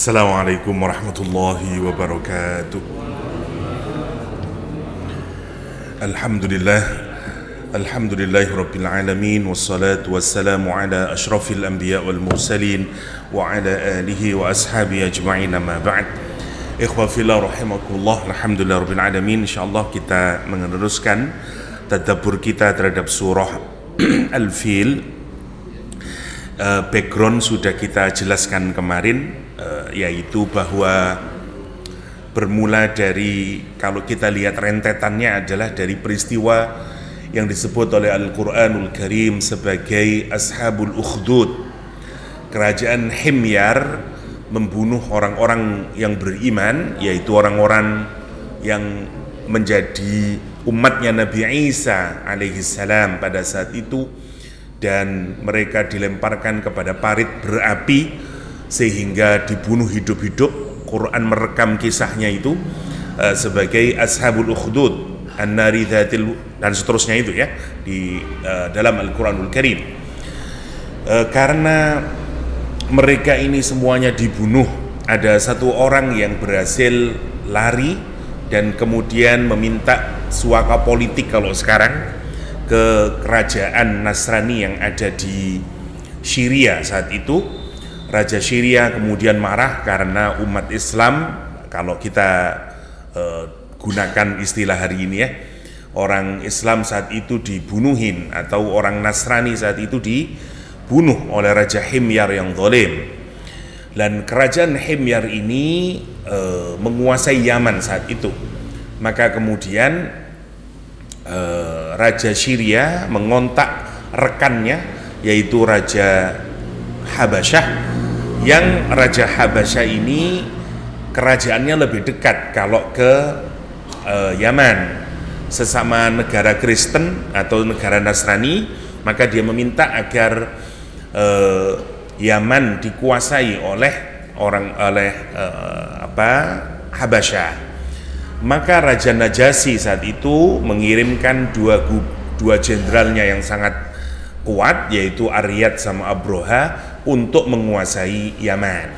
Assalamualaikum warahmatullahi wabarakatuh. Alhamdulillah, alhamdulillahi rabbil alamin, wassalatu wassalamu ala ashrafil anbiya wal mursalin wa ala alihi wa ashabihi ajma'in, amma ba'd. Ikhwa fillah rahimakumullah, alhamdulillah rabbil alamin. Insyaallah kita meneruskan tadabbur kita terhadap surah Al-Fil. Background sudah kita jelaskan kemarin, yaitu bahwa bermula dari, kalau kita lihat rentetannya adalah dari peristiwa yang disebut oleh Al-Quranul Karim sebagai Ashabul Ukhdud. Kerajaan Himyar membunuh orang-orang yang beriman, yaitu orang-orang yang menjadi umatnya Nabi Isa alaihissalam pada saat itu, dan mereka dilemparkan kepada parit berapi sehingga dibunuh hidup-hidup. Quran merekam kisahnya itu sebagai Ashabul Ukhdud, An-Nari Dhatil, dan seterusnya itu ya di dalam Al-Quranul Karim. Karena mereka ini semuanya dibunuh, ada satu orang yang berhasil lari dan kemudian meminta suaka politik kalau sekarang ke kerajaan Nasrani yang ada di Syria saat itu. Raja Syria kemudian marah karena umat Islam, kalau kita gunakan istilah hari ini ya, orang Islam saat itu dibunuhin, atau orang Nasrani saat itu dibunuh oleh Raja Himyar yang zalim. Dan kerajaan Himyar ini menguasai Yaman saat itu. Maka kemudian Raja Syria mengontak rekannya, yaitu Raja Habasyah, yang Raja Habasyah ini kerajaannya lebih dekat kalau ke Yaman, sesama negara Kristen atau negara Nasrani. Maka dia meminta agar Yaman dikuasai oleh Habasyah. Maka Raja Najasyi saat itu mengirimkan dua jenderalnya yang sangat kuat, yaitu Aryad sama Abroha, untuk menguasai Yaman.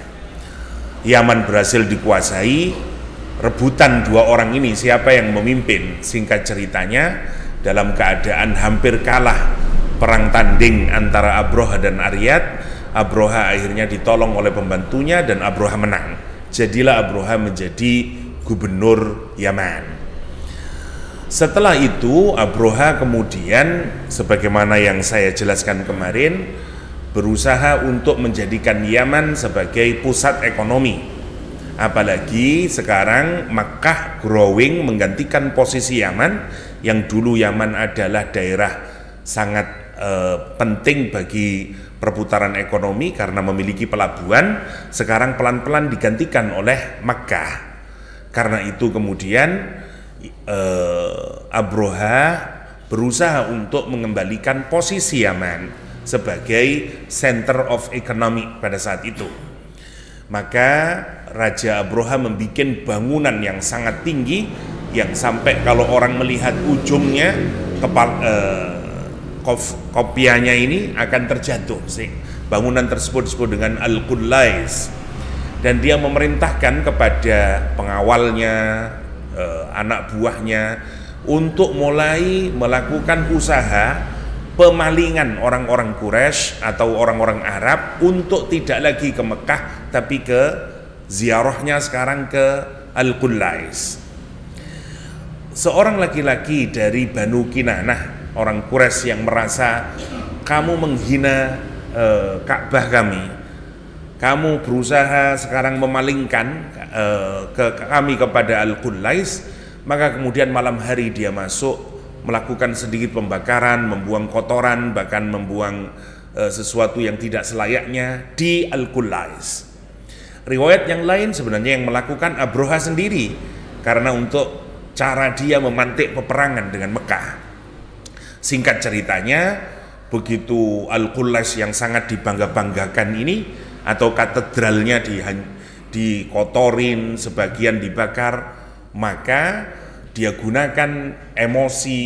Yaman berhasil dikuasai. Rebutan dua orang ini siapa yang memimpin, singkat ceritanya, dalam keadaan hampir kalah perang tanding antara Abroha dan Aryad, Abroha akhirnya ditolong oleh pembantunya dan Abroha menang. Jadilah Abroha menjadi gubernur Yaman. Setelah itu Abroha kemudian, sebagaimana yang saya jelaskan kemarin, berusaha untuk menjadikan Yaman sebagai pusat ekonomi. Apalagi sekarang Makkah growing menggantikan posisi Yaman, yang dulu Yaman adalah daerah sangat penting bagi perputaran ekonomi karena memiliki pelabuhan. Sekarang pelan-pelan digantikan oleh Makkah. Karena itu kemudian Abroha berusaha untuk mengembalikan posisi Yaman sebagai center of economy pada saat itu. Maka Raja Abroha membuat bangunan yang sangat tinggi, yang sampai kalau orang melihat ujungnya, kopiahnya ini akan terjatuh. Bangunan tersebut disebut dengan Al-Qullais. Dan dia memerintahkan kepada pengawalnya, anak buahnya, untuk mulai melakukan usaha pemalingan orang-orang Quraisy atau orang-orang Arab untuk tidak lagi ke Mekah, tapi ke ziarahnya sekarang ke Al-Qullais. Seorang laki-laki dari Banu Kinanah, orang Quraisy, yang merasa, kamu menghina Ka'bah kami, kamu berusaha sekarang memalingkan kami kepada Al-Qullais. Maka kemudian malam hari dia masuk, melakukan sedikit pembakaran, membuang kotoran, bahkan membuang sesuatu yang tidak selayaknya di Al-Qullais. Riwayat yang lain sebenarnya yang melakukan Abroha sendiri, karena untuk cara dia memantik peperangan dengan Mekah. Singkat ceritanya, begitu Al-Qullais yang sangat dibangga-banggakan ini, atau katedralnya dikotorin, sebagian dibakar, maka dia gunakan emosi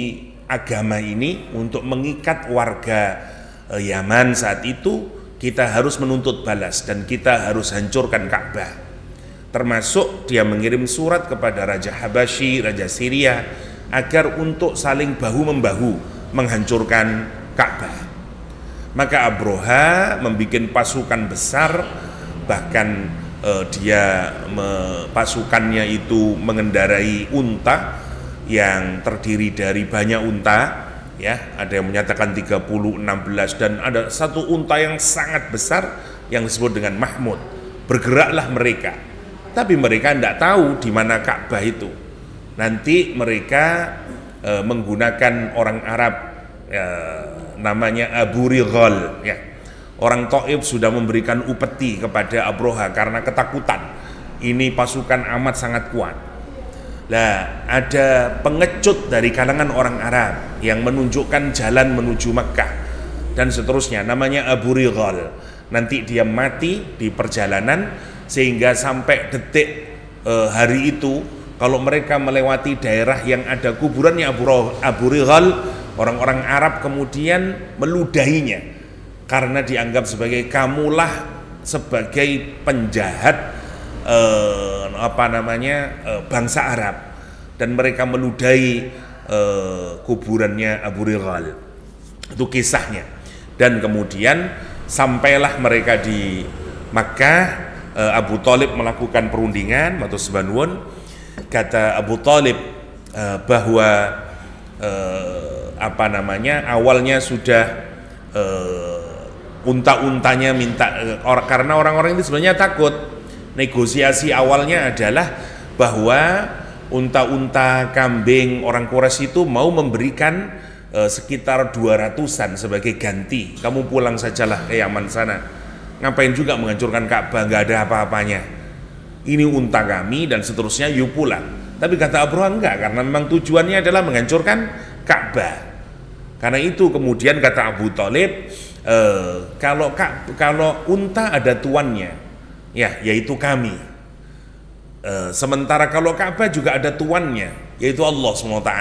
agama ini untuk mengikat warga Yaman saat itu. Kita harus menuntut balas dan kita harus hancurkan Ka'bah. Termasuk dia mengirim surat kepada Raja Habasyi, Raja Syria, agar untuk saling bahu-membahu menghancurkan Ka'bah. Maka Abroha membuat pasukan besar, bahkan pasukannya itu mengendarai unta yang terdiri dari banyak unta, ya, ada yang menyatakan 30, 16, dan ada satu unta yang sangat besar yang disebut dengan Mahmud. Bergeraklah mereka, tapi mereka tidak tahu di mana Ka'bah itu. Nanti mereka menggunakan orang Arab, namanya Abu Righal, ya. Orang Taif sudah memberikan upeti kepada Abroha karena ketakutan. Ini pasukan amat sangat kuat. Nah, ada pengecut dari kalangan orang Arab yang menunjukkan jalan menuju Mekkah dan seterusnya, namanya Abu Righal. Nanti dia mati di perjalanan, sehingga sampai detik hari itu, kalau mereka melewati daerah yang ada kuburannya Abu Righal, orang-orang Arab kemudian meludahinya karena dianggap sebagai kamulah sebagai penjahat bangsa Arab, dan mereka meludahi kuburannya Abu Righal. Itu kisahnya. Dan kemudian sampailah mereka di Makkah. Abu Thalib melakukan perundingan atau sebanun. Kata Abu Thalib bahwa awalnya sudah unta-untanya minta, karena orang-orang itu sebenarnya takut. Negosiasi awalnya adalah bahwa unta-unta kambing orang Quraisy itu mau memberikan sekitar 200-an sebagai ganti. Kamu pulang sajalah ke Yaman sana, ngapain juga menghancurkan Ka'bah, nggak ada apa-apanya, ini unta kami dan seterusnya, yuk pulang. Tapi kata Abroha enggak, karena memang tujuannya adalah menghancurkan Ka'bah. Karena itu kemudian kata Abu Thalib, kalau unta ada tuannya, ya, yaitu kami. Sementara kalau Ka'bah juga ada tuannya, yaitu Allah SWT.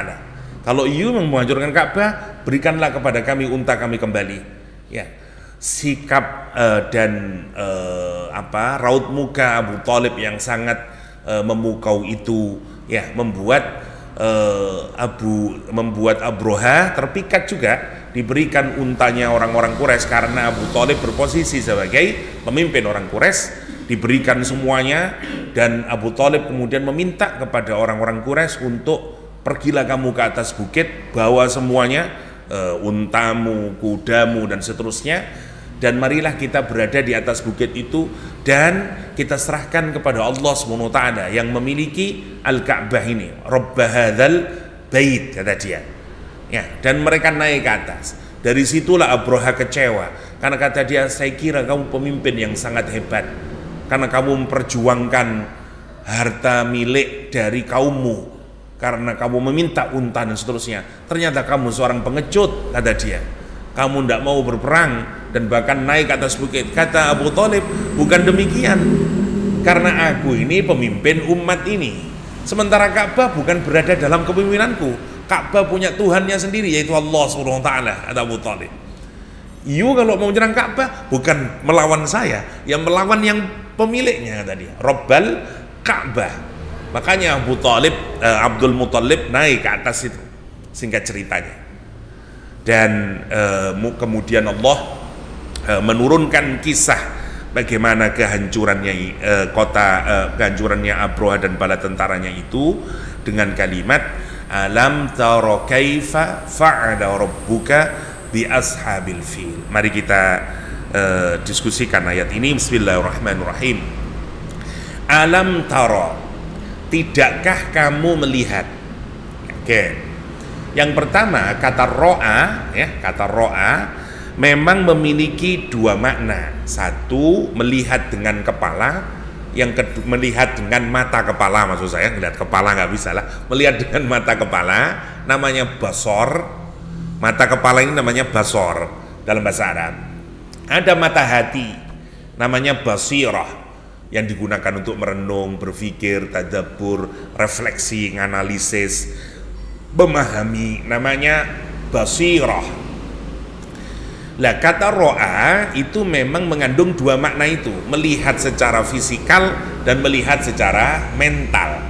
Kalau you menghancurkan Ka'bah, berikanlah kepada kami unta kami kembali. Ya, sikap dan raut muka Abu Thalib yang sangat memukau itu, ya, membuat Abroha terpikat juga, diberikan untanya orang-orang Quraisy karena Abu Thalib berposisi sebagai pemimpin orang Quraisy, diberikan semuanya. Dan Abu Thalib kemudian meminta kepada orang-orang Quraisy untuk pergilah kamu ke atas bukit, bawa semuanya, untamu, kudamu dan seterusnya, dan marilah kita berada di atas bukit itu dan kita serahkan kepada Allah SWT yang memiliki Al-Ka'bah ini, Rabb hadzal bait, kata dia. Ya, dan mereka naik ke atas. Dari situlah Abroha kecewa, karena kata dia, saya kira kamu pemimpin yang sangat hebat karena kamu memperjuangkan harta milik dari kaummu, karena kamu meminta unta dan seterusnya. Ternyata kamu seorang pengecut, kata dia. Kamu tidak mau berperang dan bahkan naik ke atas bukit. Kata Abu Thalib, bukan demikian, karena aku ini pemimpin umat ini, sementara Ka'bah bukan berada dalam kepemimpinanku. Ka'bah punya Tuhannya sendiri, yaitu Allah SWT, kata Abu Thalib. You kalau mau menyerang Ka'bah bukan melawan saya, yang melawan yang pemiliknya, kata dia, Rabbal Ka'bah. Makanya Abdul Muthalib naik ke atas itu, singkat ceritanya. Dan kemudian Allah menurunkan kisah bagaimana kehancurannya kehancurannya Abroha dan bala tentaranya itu dengan kalimat alam tara kaifa fa'ala rabbuka bi ashabil fil. Mari kita diskusikan ayat ini. Bismillahirrahmanirrahim. Alam tara, tidakkah kamu melihat? Oke. Yang pertama, kata ro'a, ya, kata ro'a memang memiliki dua makna. Satu, melihat dengan kepala. Yang kedua, melihat dengan mata kepala, maksud saya, melihat kepala nggak bisa lah. Melihat dengan mata kepala namanya basor. Mata kepala ini namanya basor dalam bahasa Arab. Ada mata hati namanya basirah, yang digunakan untuk merenung, berpikir, tadabbur, refleksi, analisis, memahami, namanya basirah. Lah, kata ro'a itu memang mengandung dua makna itu, melihat secara fisikal dan melihat secara mental.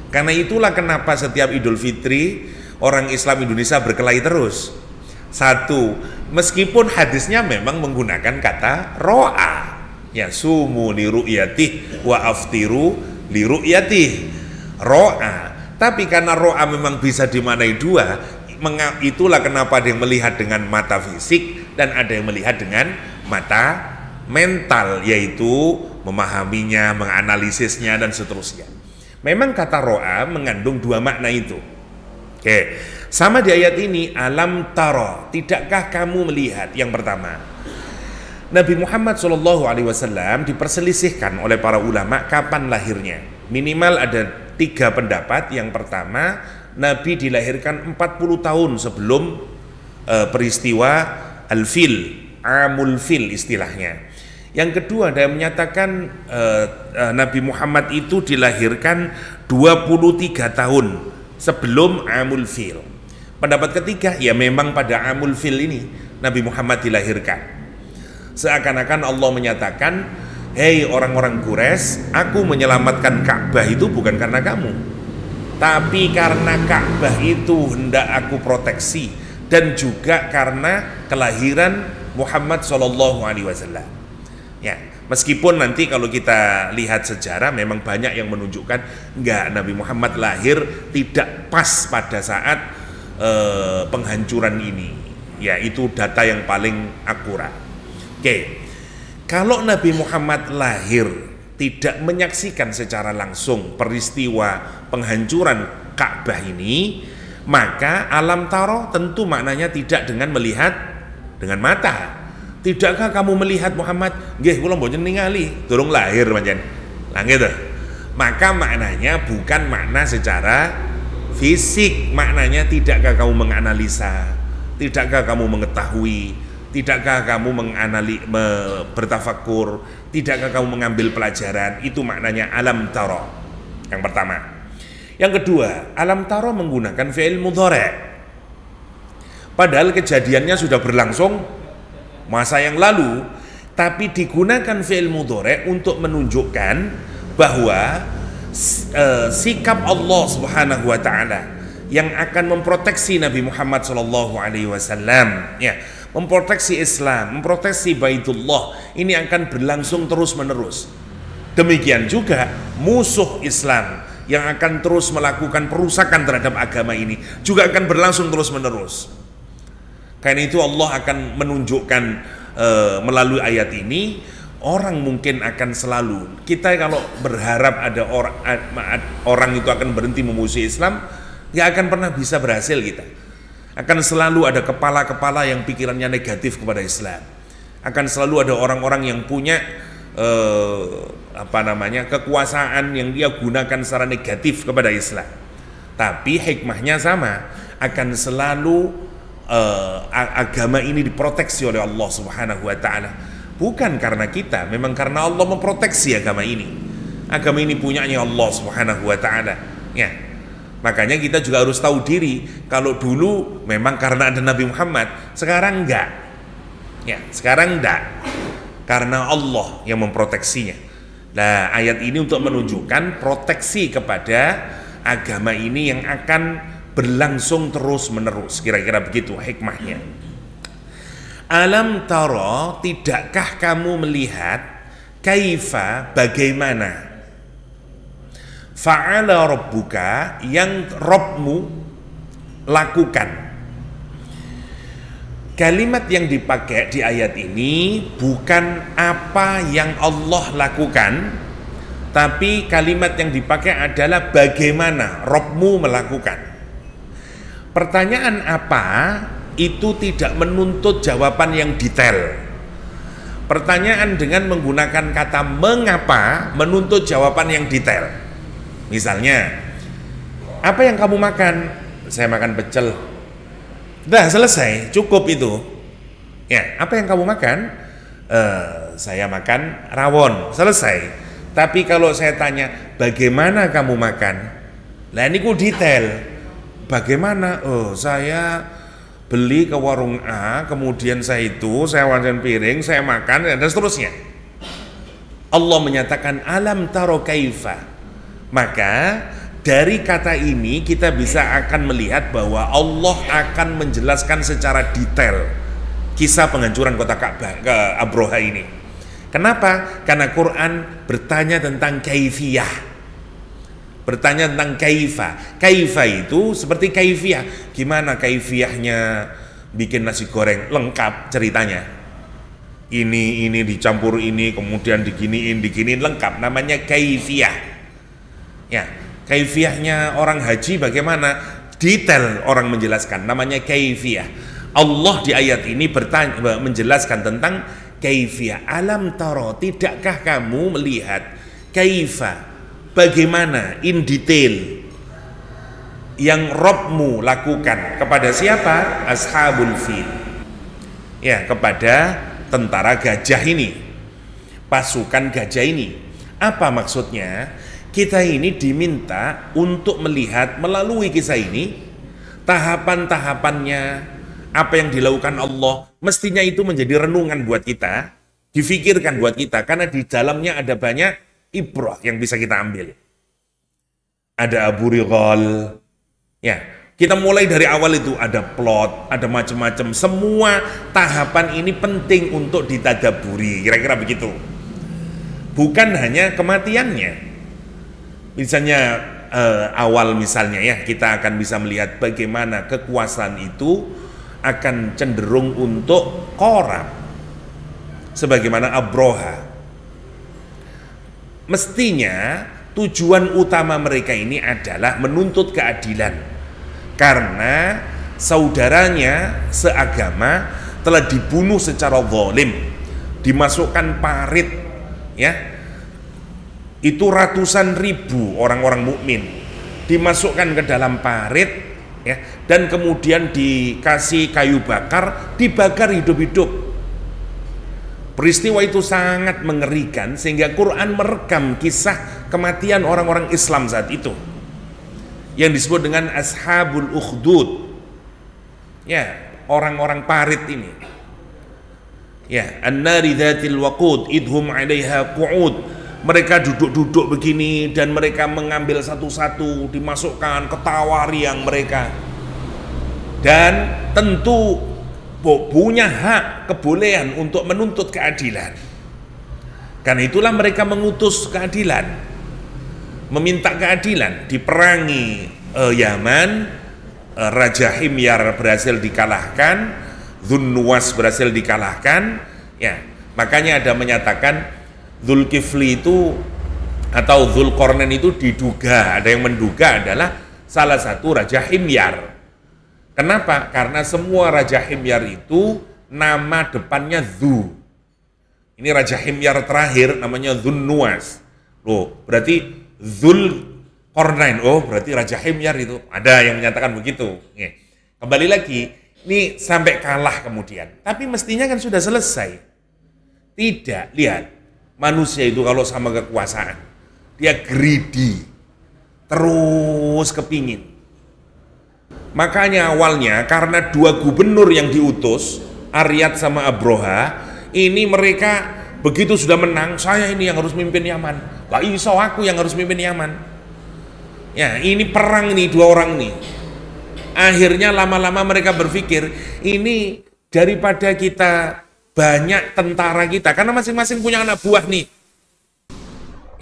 Karena itulah kenapa setiap Idul Fitri orang Islam Indonesia berkelahi terus. Satu, meskipun hadisnya memang menggunakan kata ro'a, ya sumu li ru'yatih wa aftiru li ru'yatih, ro'a. Tapi karena ro'a memang bisa dimaknai dua, itulah kenapa ada yang melihat dengan mata fisik dan ada yang melihat dengan mata mental, yaitu memahaminya, menganalisisnya dan seterusnya. Memang kata ro'a mengandung dua makna itu. Oke, sama di ayat ini, alam taro, tidakkah kamu melihat? Yang pertama, Nabi Muhammad SAW diperselisihkan oleh para ulama kapan lahirnya. Minimal ada 3 pendapat. Yang pertama, Nabi dilahirkan 40 tahun sebelum peristiwa Al-Fil, Amul Fil istilahnya. Yang kedua, ada yang menyatakan Nabi Muhammad itu dilahirkan 23 tahun sebelum Amul Fil. Pendapat ketiga, ya memang pada Amul Fil ini Nabi Muhammad dilahirkan. Seakan-akan Allah menyatakan, hei orang-orang Quraisy, aku menyelamatkan Ka'bah itu bukan karena kamu, tapi karena Ka'bah itu hendak aku proteksi, dan juga karena kelahiran Muhammad SAW. Ya, meskipun nanti kalau kita lihat sejarah memang banyak yang menunjukkan enggak, Nabi Muhammad lahir tidak pas pada saat penghancuran ini. Ya, itu data yang paling akurat. Oke. Kalau Nabi Muhammad lahir tidak menyaksikan secara langsung peristiwa penghancuran Ka'bah ini, maka alam taro tentu maknanya tidak dengan melihat dengan mata. Tidakkah kamu melihat Muhammad? Nggih, kula mboten ningali, durung lahir pancen. Lah gitu. Maka maknanya bukan makna secara fisik, maknanya tidakkah kamu menganalisa, tidakkah kamu mengetahui, tidakkah kamu bertafakur, tidakkah kamu mengambil pelajaran. Itu maknanya alam taro. Yang pertama. Yang kedua, alam taro menggunakan fi'il mudhari'. Padahal kejadiannya sudah berlangsung masa yang lalu, tapi digunakan fi'il mudhari' untuk menunjukkan bahwa sikap Allah Subhanahu wa taala yang akan memproteksi Nabi Muhammad SAW, ya, memproteksi Islam, memproteksi Baitullah, ini akan berlangsung terus-menerus. Demikian juga musuh Islam yang akan terus melakukan perusakan terhadap agama ini juga akan berlangsung terus-menerus. Karena itu Allah akan menunjukkan melalui ayat ini, orang mungkin akan selalu, kita kalau berharap ada orang itu akan berhenti memusuhi Islam, nggak akan pernah bisa berhasil. Kita akan selalu ada kepala-kepala yang pikirannya negatif kepada Islam, akan selalu ada orang-orang yang punya kekuasaan yang dia gunakan secara negatif kepada Islam. Tapi hikmahnya sama, akan selalu agama ini diproteksi oleh Allah Subhanahu wa taala. Bukan karena kita, memang karena Allah memproteksi agama ini. Agama ini punyanya Allah Subhanahu wa taala. Ya. Makanya kita juga harus tahu diri, kalau dulu memang karena ada Nabi Muhammad, sekarang enggak. Ya, sekarang enggak. Karena Allah yang memproteksinya. Nah, ayat ini untuk menunjukkan proteksi kepada agama ini yang akan berlangsung terus-menerus. Kira-kira begitu hikmahnya. Alam tara, tidakkah kamu melihat kaifa, bagaimana fa'ala rabbuka, yang Rabbmu lakukan. Kalimat yang dipakai di ayat ini bukan apa yang Allah lakukan, tapi kalimat yang dipakai adalah bagaimana Rabbmu melakukan. Pertanyaan apa itu tidak menuntut jawaban yang detail. Pertanyaan dengan menggunakan kata mengapa menuntut jawaban yang detail. Misalnya, apa yang kamu makan? Saya makan pecel. Dah selesai, cukup itu. Ya, apa yang kamu makan? Saya makan rawon. Selesai. Tapi kalau saya tanya, bagaimana kamu makan? Lah ini ku detail. Bagaimana? Oh, saya beli ke warung A, kemudian saya wajan piring, saya makan, dan seterusnya. Allah menyatakan alam taro kaifa. Maka dari kata ini kita bisa akan melihat bahwa Allah akan menjelaskan secara detail kisah penghancuran kota Ka'bah ke Abroha ini. Kenapa? Karena Quran bertanya tentang kaifiyah. Bertanya tentang kaifa. Kaifa itu seperti kaifiyah. Gimana kaifiyahnya bikin nasi goreng? Lengkap ceritanya. Ini dicampur ini, kemudian diginiin lengkap. Namanya kaifiyah. Ya, kaifiyahnya orang haji bagaimana? Detail orang menjelaskan. Namanya kaifiyah. Allah di ayat ini menjelaskan tentang kaifiyah. Alam taro, tidakkah kamu melihat kaifa? Bagaimana in detail yang Rabbmu lakukan kepada siapa? Ashabul fil. Ya, kepada tentara gajah ini, pasukan gajah ini. Apa maksudnya? Kita ini diminta untuk melihat melalui kisah ini tahapan-tahapannya, apa yang dilakukan Allah. Mestinya itu menjadi renungan buat kita, difikirkan buat kita, karena di dalamnya ada banyak ibrah yang bisa kita ambil. Ada Abu Righal, ya. Kita mulai dari awal itu ada plot, ada macam-macam. Semua tahapan ini penting untuk ditadaburi, kira-kira begitu. Bukan hanya kematiannya. Misalnya awal misalnya ya, kita akan bisa melihat bagaimana kekuasaan itu akan cenderung untuk korup. Sebagaimana Abroha. Mestinya tujuan utama mereka ini adalah menuntut keadilan. Karena saudaranya seagama telah dibunuh secara zalim, dimasukkan parit, ya, itu ratusan ribu orang-orang mukmin dimasukkan ke dalam parit, ya, dan kemudian dikasih kayu bakar, dibakar hidup-hidup. Peristiwa itu sangat mengerikan sehingga Quran merekam kisah kematian orang-orang Islam saat itu, yang disebut dengan ashabul ukhdud, ya, orang-orang parit ini, ya, an-nari dzatil waqud idhum 'alaiha qu'ud. Mereka duduk-duduk begini dan mereka mengambil satu-satu, dimasukkan ke tawariang mereka, dan tentu punya hak kebolehan untuk menuntut keadilan. Karena itulah mereka mengutus keadilan, meminta keadilan. Diperangi Yaman, Raja Himyar berhasil dikalahkan, Dzunnuwas berhasil dikalahkan, ya. Makanya ada menyatakan Dzulkifli itu atau Dzulqarnain itu diduga, ada yang menduga adalah salah satu Raja Himyar. Kenapa? Karena semua Raja Himyar itu nama depannya Dzu. Ini Raja Himyar terakhir namanya Dzunnuwas. Loh, berarti Dzulqarnain, oh berarti Raja Himyar itu. Ada yang menyatakan begitu. Kembali lagi, ini sampai kalah kemudian. Tapi mestinya kan sudah selesai. Tidak, lihat. Manusia itu kalau sama kekuasaan, dia greedy, terus kepingin. Makanya awalnya karena dua gubernur yang diutus, Aryad sama Abroha, ini mereka begitu sudah menang, saya ini yang harus mimpin Yaman. Lah iso aku yang harus mimpin Yaman. Ya, ini perang nih dua orang nih. Akhirnya lama-lama mereka berpikir, ini daripada kita banyak tentara kita, karena masing-masing punya anak buah nih.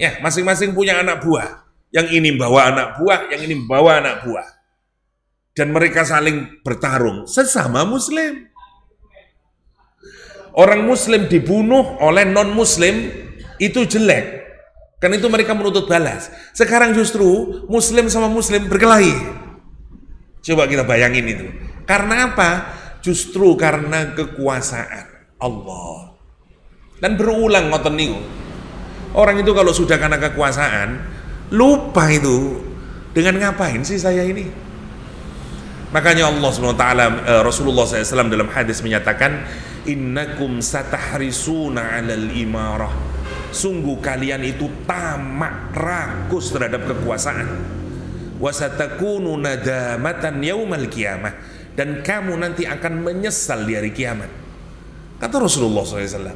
Ya, masing-masing punya anak buah. Yang ini bawa anak buah, yang ini bawa anak buah. Dan mereka saling bertarung sesama muslim. Orang muslim dibunuh oleh non-muslim itu jelek. Karena itu mereka menuntut balas. Sekarang justru muslim sama muslim berkelahi. Coba kita bayangin itu. Karena apa? Justru karena kekuasaan Allah. Dan berulang ngoten niku. Orang itu kalau sudah karena kekuasaan, lupa itu dengan ngapain sih saya ini. Makanya Allah SWT, Rasulullah SAW dalam hadis menyatakan, innakum satahrisuna 'alal imarah. Sungguh kalian itu tamak, rakus terhadap kekuasaan. Wasatakunu nadamatan yaumal qiyamah. Dan kamu nanti akan menyesal di hari kiamat. Kata Rasulullah SAW.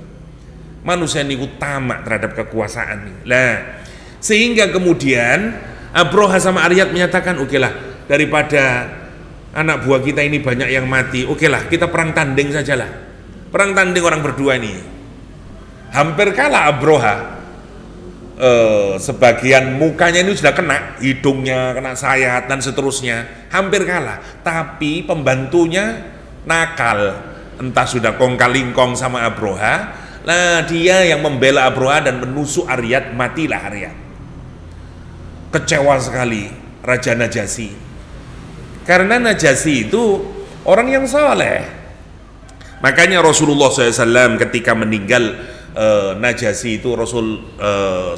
Manusia niku tamak terhadap kekuasaan nih. Lah, sehingga kemudian Abroha sama Aryad menyatakan, oke lah, daripada anak buah kita ini banyak yang mati, oke lah, kita perang tanding sajalah. Perang tanding orang berdua ini. Hampir kalah Abroha. Sebagian mukanya ini sudah kena, hidungnya kena sayat dan seterusnya, hampir kalah. Tapi pembantunya nakal, entah sudah kong-kalingkong sama Abroha. Nah, dia yang membela Abroha dan menusuk Aryad, matilah Aryad. Kecewa sekali Raja Najasyi, karena Najasyi itu orang yang saleh. Makanya Rasulullah SAW ketika meninggal Najasyi itu Rasul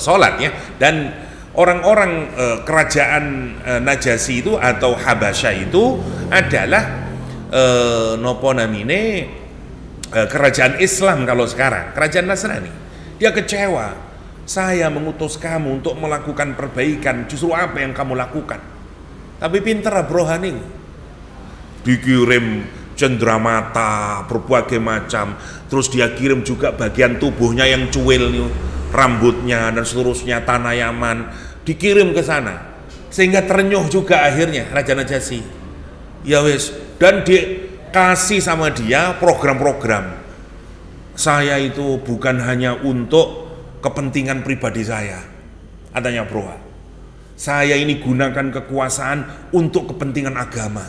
sholat ya, dan orang-orang kerajaan Najasyi itu atau Habasyah itu adalah nopo namine kerajaan Islam. Kalau sekarang kerajaan Nasrani. Dia kecewa, saya mengutus kamu untuk melakukan perbaikan, justru apa yang kamu lakukan? Tapi pinter Abroha nih, dikirim cendramata berbagai macam, terus dia kirim juga bagian tubuhnya yang cuil nih, rambutnya dan seterusnya, tanah Yaman dikirim ke sana, sehingga terenyuh juga akhirnya Raja Najasyi. Ya wes, dan dikasih sama dia program-program. Saya itu bukan hanya untuk kepentingan pribadi saya, katanya Abroha. Saya ini gunakan kekuasaan untuk kepentingan agama.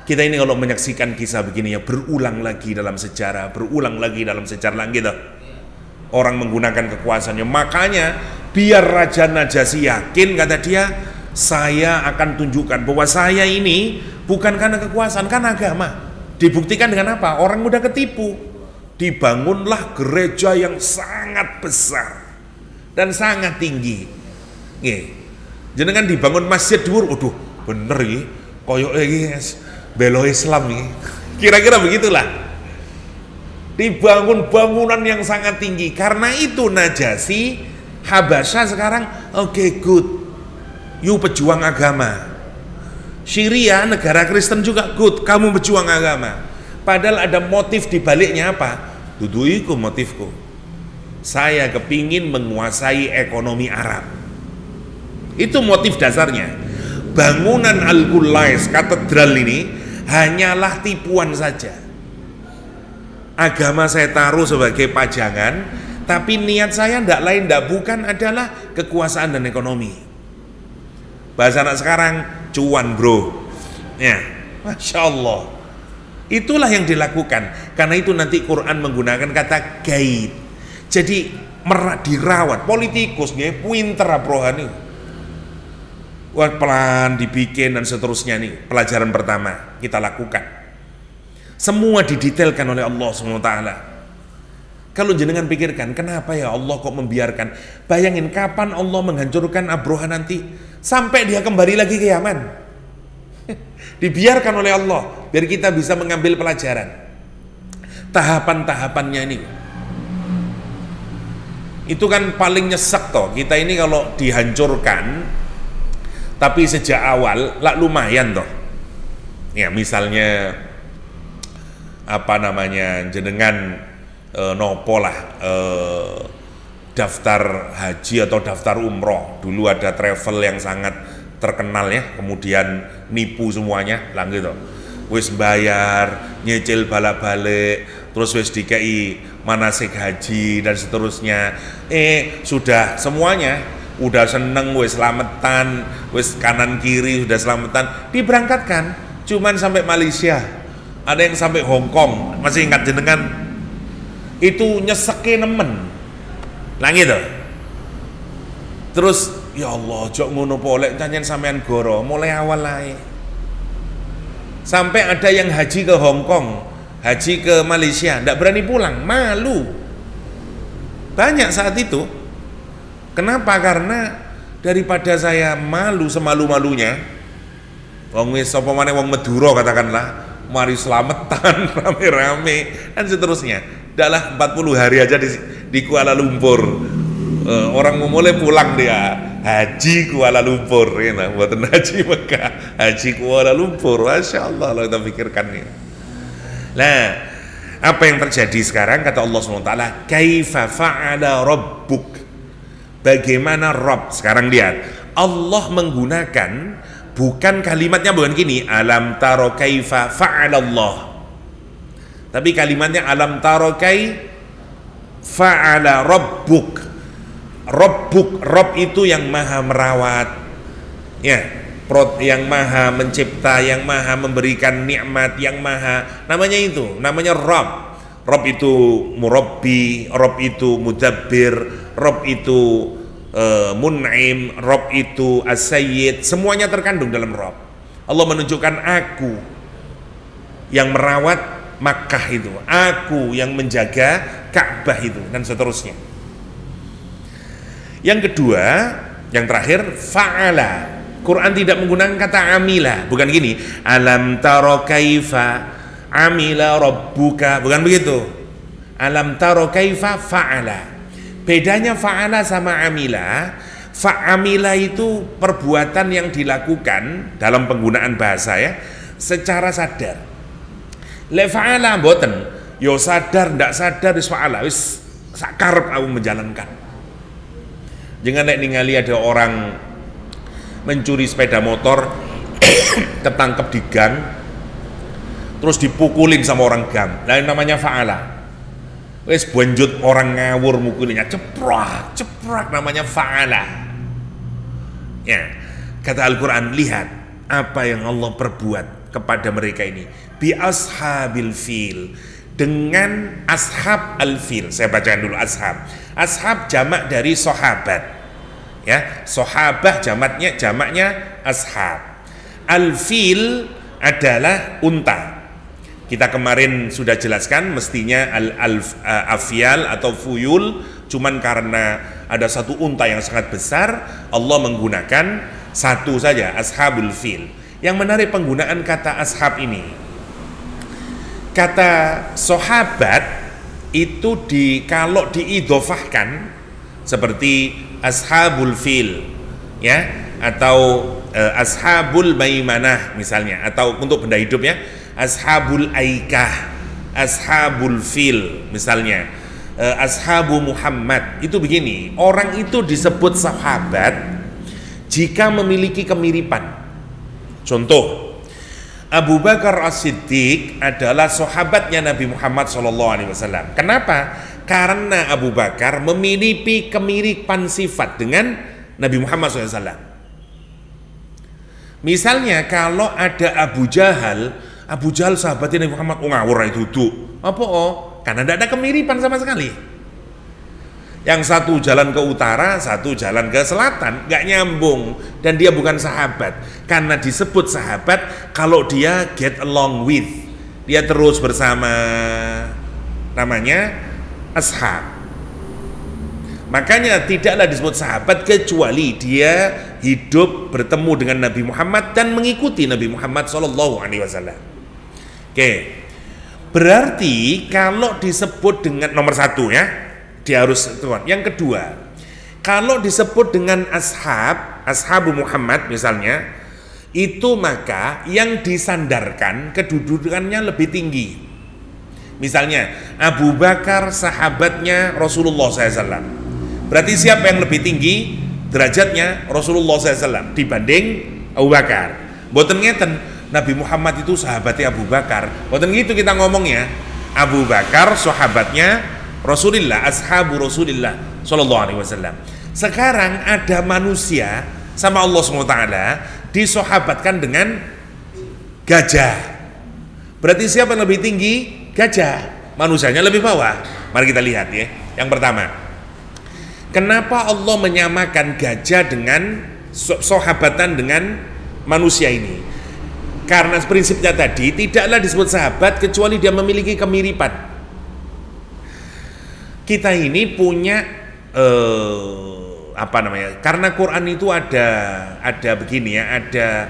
Kita ini kalau menyaksikan kisah begini ya, berulang lagi dalam sejarah gitu. Orang menggunakan kekuasaannya. Makanya biar Raja Najasyi yakin, kata dia, saya akan tunjukkan bahwa saya ini bukan karena kekuasaan, karena agama. Dibuktikan dengan apa? Orang mudah ketipu. Dibangunlah gereja yang sangat besar dan sangat tinggi. Jenengan dibangun masjid dhuwur, waduh, bener iki, koyo iki belo Islam nih, kira-kira begitulah. Dibangun bangunan yang sangat tinggi. Karena itu Najasyi Habasyah sekarang oke, good, you pejuang agama. Syria negara Kristen juga good, kamu pejuang agama. Padahal ada motif di baliknya apa? Duduiku motifku, saya kepingin menguasai ekonomi Arab. Itu motif dasarnya. Bangunan Al-Qulais, katedral ini hanyalah tipuan saja. Agama saya taruh sebagai pajangan, tapi niat saya tidak lain, tidak bukan adalah kekuasaan dan ekonomi. Bahasa anak sekarang, cuan bro. Ya, Masya Allah. Itulah yang dilakukan. Karena itu nanti Quran menggunakan kata gaib. Jadi dirawat. Politikus, pinter Abroha nih. Wah, pelan dibikin dan seterusnya nih. Pelajaran pertama kita lakukan. Semua didetailkan oleh Allah SWT. Kalau jenengan pikirkan, kenapa ya Allah kok membiarkan? Bayangin kapan Allah menghancurkan Abroha nanti, sampai dia kembali lagi ke Yaman. Dibiarkan oleh Allah biar kita bisa mengambil pelajaran. Tahapan-tahapannya ini. Itu kan paling nyesek toh. Kita ini kalau dihancurkan, tapi sejak awal lah lumayan toh. Ya misalnya apa namanya, jenengan nopo lah daftar haji atau daftar umroh. Dulu ada travel yang sangat terkenal ya, kemudian nipu semuanya lah gitu. Wis bayar, nyicil balik-balik, terus wis dikei manasik haji dan seterusnya. Sudah semuanya, udah seneng, wis selamatan, wis kanan kiri sudah selamatan, diberangkatkan, cuman sampai Malaysia, ada yang sampai Hong Kong. Masih ingat jenengan? Itu nyeseke nemen lah gitu. Terus ya Allah, jok ngono polek tanyen sampean goro mulai awal lae. Sampai ada yang haji ke Hong Kong, haji ke Malaysia, ndak berani pulang, malu. Banyak saat itu. Kenapa? Karena daripada saya malu semalu-malunya, wong wis sapa maneh wong Madura katakanlah, mari selamatan rame-rame dan seterusnya. Dalah 40 hari aja di Kuala Lumpur. Orang mau mulai pulang dia haji Kuala Lumpur, ya, buatan haji Mekah, haji Kuala Lumpur, Masya Allah, kalau kita pikirkan ya. Nah, Apa yang terjadi sekarang? Kata Allah SWT, kaifa fa'ala rabbuk, bagaimana Rabb. Sekarang lihat, Allah menggunakan bukan kalimatnya bukan gini, alam taro kaifa fa'alallah, tapi kalimatnya alam taro kaifa fa'ala rabbuk. Rabbuk, Rabb itu yang maha merawat, ya, yang maha mencipta, yang maha memberikan nikmat, yang maha, namanya itu, namanya Rabb. Rabb itu murabbi, Rabb itu mudabbir, Rabb itu mun'im, Rabb itu as-sayyid, semuanya terkandung dalam Rabb. Allah menunjukkan aku yang merawat Makkah itu, aku yang menjaga Ka'bah itu, dan seterusnya. Yang kedua, yang terakhir, fa'ala. Quran tidak menggunakan kata amila, bukan gini, alam taro kaifa amila rabbuka, bukan begitu. Alam taro kaifa fa'ala. Bedanya fa'ala sama amila, fa'amila itu perbuatan yang dilakukan dalam penggunaan bahasa, ya, secara sadar. Le fa'ala mboten, yo sadar ndak sadar wis fa'ala, wis sakarep aku menjalankan. Jangan nek ningali ada orang mencuri sepeda motor ketangkep di gang terus dipukulin sama orang gang, lain namanya fa'ala. Wis banjut orang ngawur mukulinya ceprak namanya fa'ala. Ya, kata Al-Qur'an, lihat apa yang Allah perbuat kepada mereka ini, bi ashabil fil, dengan ashab al-fil. Saya bacakan dulu ashab. Ashab jamak dari sahabat, ya, sahabah jamaknya ashab. Al-fil adalah unta. Kita kemarin sudah jelaskan, mestinya al-afyal atau fuyul, cuman karena ada satu unta yang sangat besar, Allah menggunakan satu saja, ashabul fil. Yang menarik penggunaan kata ashab ini, kata sahabat itu kalau diidhofahkan seperti ashabul fil, ya, atau ashabul maimanah misalnya, atau untuk benda hidup, ya, ashabul aikah, ashabul fil misalnya, ashabu Muhammad, itu begini, orang itu disebut sahabat jika memiliki kemiripan. Contoh, Abu Bakar As-Siddiq adalah sahabatnya Nabi Muhammad SAW. Kenapa? Karena Abu Bakar memiliki kemiripan sifat dengan Nabi Muhammad SAW. Misalnya kalau ada Abu Jahal sahabatnya Nabi Muhammad, ngawur itu duduk. Apa? Karena tidak ada kemiripan sama sekali. Yang satu jalan ke utara, satu jalan ke selatan, nggak nyambung, dan dia bukan sahabat. Karena disebut sahabat kalau dia get along with, dia terus bersama, namanya ashab. Makanya tidaklah disebut sahabat kecuali dia hidup bertemu dengan Nabi Muhammad dan mengikuti Nabi Muhammad SAW. Oke, berarti kalau disebut dengan nomor satu, ya, dia harus tuan. Yang kedua, kalau disebut dengan ashabu Muhammad misalnya, itu maka yang disandarkan kedudukannya lebih tinggi. Misalnya Abu Bakar sahabatnya Rasulullah SAW, berarti siapa yang lebih tinggi derajatnya? Rasulullah SAW dibanding Abu Bakar. Boten ngeten, Nabi Muhammad itu sahabatnya Abu Bakar, boten gitu kita ngomongnya. Abu Bakar sahabatnya Rasulullah, ashabu Rasulullah Sallallahu Alaihi Wasallam. Sekarang ada manusia sama Allah SWT disahabatkan dengan gajah. Berarti siapa yang lebih tinggi? Gajah. Manusianya lebih bawah. Mari kita lihat, ya. Yang pertama, kenapa Allah menyamakan gajah dengan sahabatan dengan manusia ini? Karena prinsipnya tadi tidaklah disebut sahabat kecuali dia memiliki kemiripan. Kita ini punya apa namanya? Karena Quran itu ada begini, ya, ada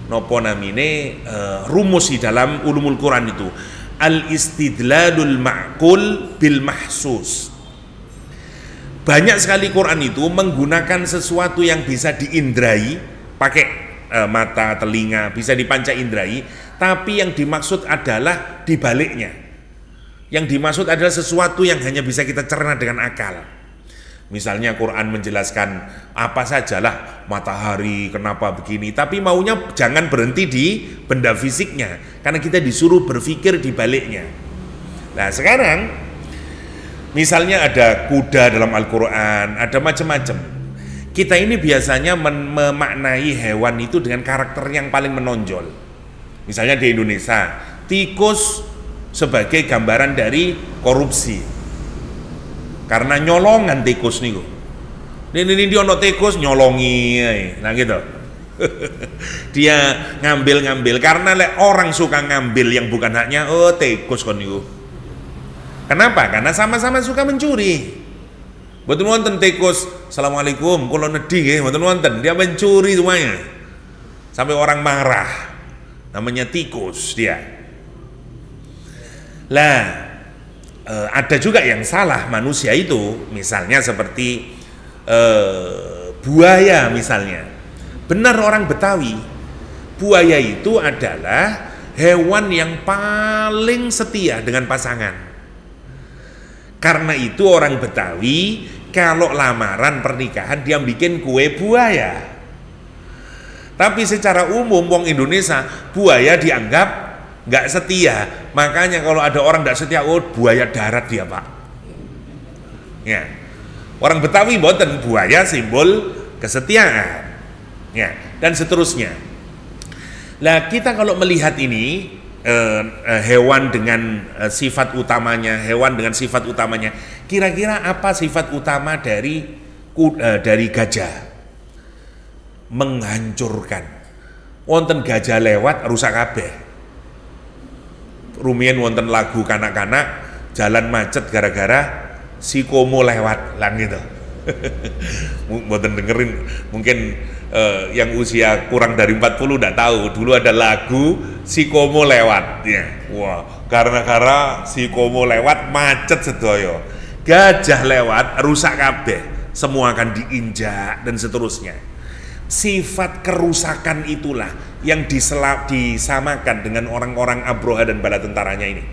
nopo namine rumus di dalam ulumul Quran itu, al istidlalul ma'qul bil mahsus. Banyak sekali Quran itu menggunakan sesuatu yang bisa diindrai pakai mata, telinga, bisa dipanca indrai, tapi yang dimaksud adalah dibaliknya. Yang dimaksud adalah sesuatu yang hanya bisa kita cerna dengan akal. Misalnya Quran menjelaskan apa sajalah matahari kenapa begini, tapi maunya jangan berhenti di benda fisiknya, karena kita disuruh berpikir di baliknya. Nah sekarang misalnya ada kuda dalam Al-Quran, ada macam-macam. Kita ini biasanya memaknai hewan itu dengan karakter yang paling menonjol. Misalnya di Indonesia, tikus sebagai gambaran dari korupsi. Karena nyolongan tikus niku. Ini dia ono tikus nyolongi, nah gitu. Dia ngambil karena orang suka ngambil yang bukan haknya, oh tikus kon niku. Kenapa? Karena sama-sama suka mencuri. Mboten wonten tikus, assalamualaikum, kula nedhi nggih, mboten wonten. Dia mencuri semuanya. Sampai orang marah. Namanya tikus dia. Lah ada juga yang salah manusia itu, misalnya seperti buaya misalnya. Benar orang Betawi, buaya itu adalah hewan yang paling setia dengan pasangan. Karena itu orang Betawi kalau lamaran pernikahan dia bikin kue buaya. Tapi secara umum wong Indonesia buaya dianggap nggak setia, makanya kalau ada orang nggak setia, oh buaya darat dia pak. Ya, orang Betawi boten, buaya simbol kesetiaan. Ya, dan seterusnya. Lah kita kalau melihat ini hewan dengan sifat utamanya, kira-kira apa sifat utama dari gajah? Menghancurkan. Wonten gajah lewat rusak kabeh. Rumiyin wonten lagu kanak-kanak jalan macet gara-gara si Komo lewat lah gitu. Mboten dengerin, mungkin yang usia kurang dari 40 enggak tahu. Dulu ada lagu si Komo lewat ya. Wah, gara-gara si Komo lewat macet sedoyo. Gajah lewat rusak kabeh, semua akan diinjak dan seterusnya. Sifat kerusakan itulah yang disamakan dengan orang-orang Abroha dan bala tentaranya ini.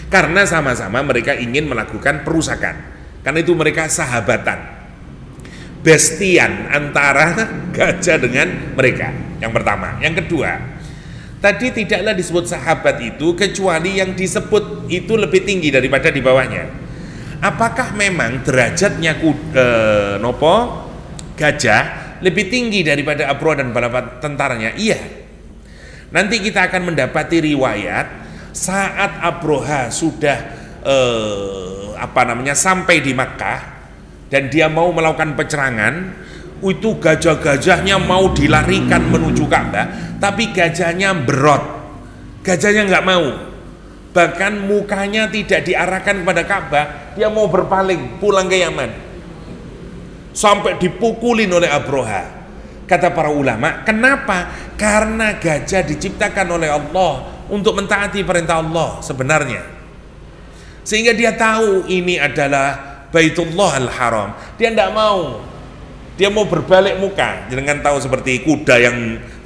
Karena sama-sama mereka ingin melakukan perusakan. Karena itu mereka sahabatan, bestian antara gajah dengan mereka. Yang pertama. Yang kedua, tadi tidaklah disebut sahabat itu kecuali yang disebut itu lebih tinggi daripada di bawahnya. Apakah memang derajatnya gajah lebih tinggi daripada Abroha dan bala tentaranya? Iya. Nanti kita akan mendapati riwayat saat Abroha sudah sampai di Makkah dan dia mau melakukan pencerangan, itu gajah-gajahnya mau dilarikan menuju Ka'bah, tapi gajahnya berot. Gajahnya nggak mau. Bahkan mukanya tidak diarahkan kepada Ka'bah, dia mau berpaling pulang ke Yaman. Sampai dipukulin oleh Abroha. Kata para ulama, kenapa? Karena gajah diciptakan oleh Allah untuk mentaati perintah Allah sebenarnya. Sehingga dia tahu ini adalah Baitullah Al-Haram. Dia tidak mau. Dia mau berbalik muka. Jangan tahu seperti kuda yang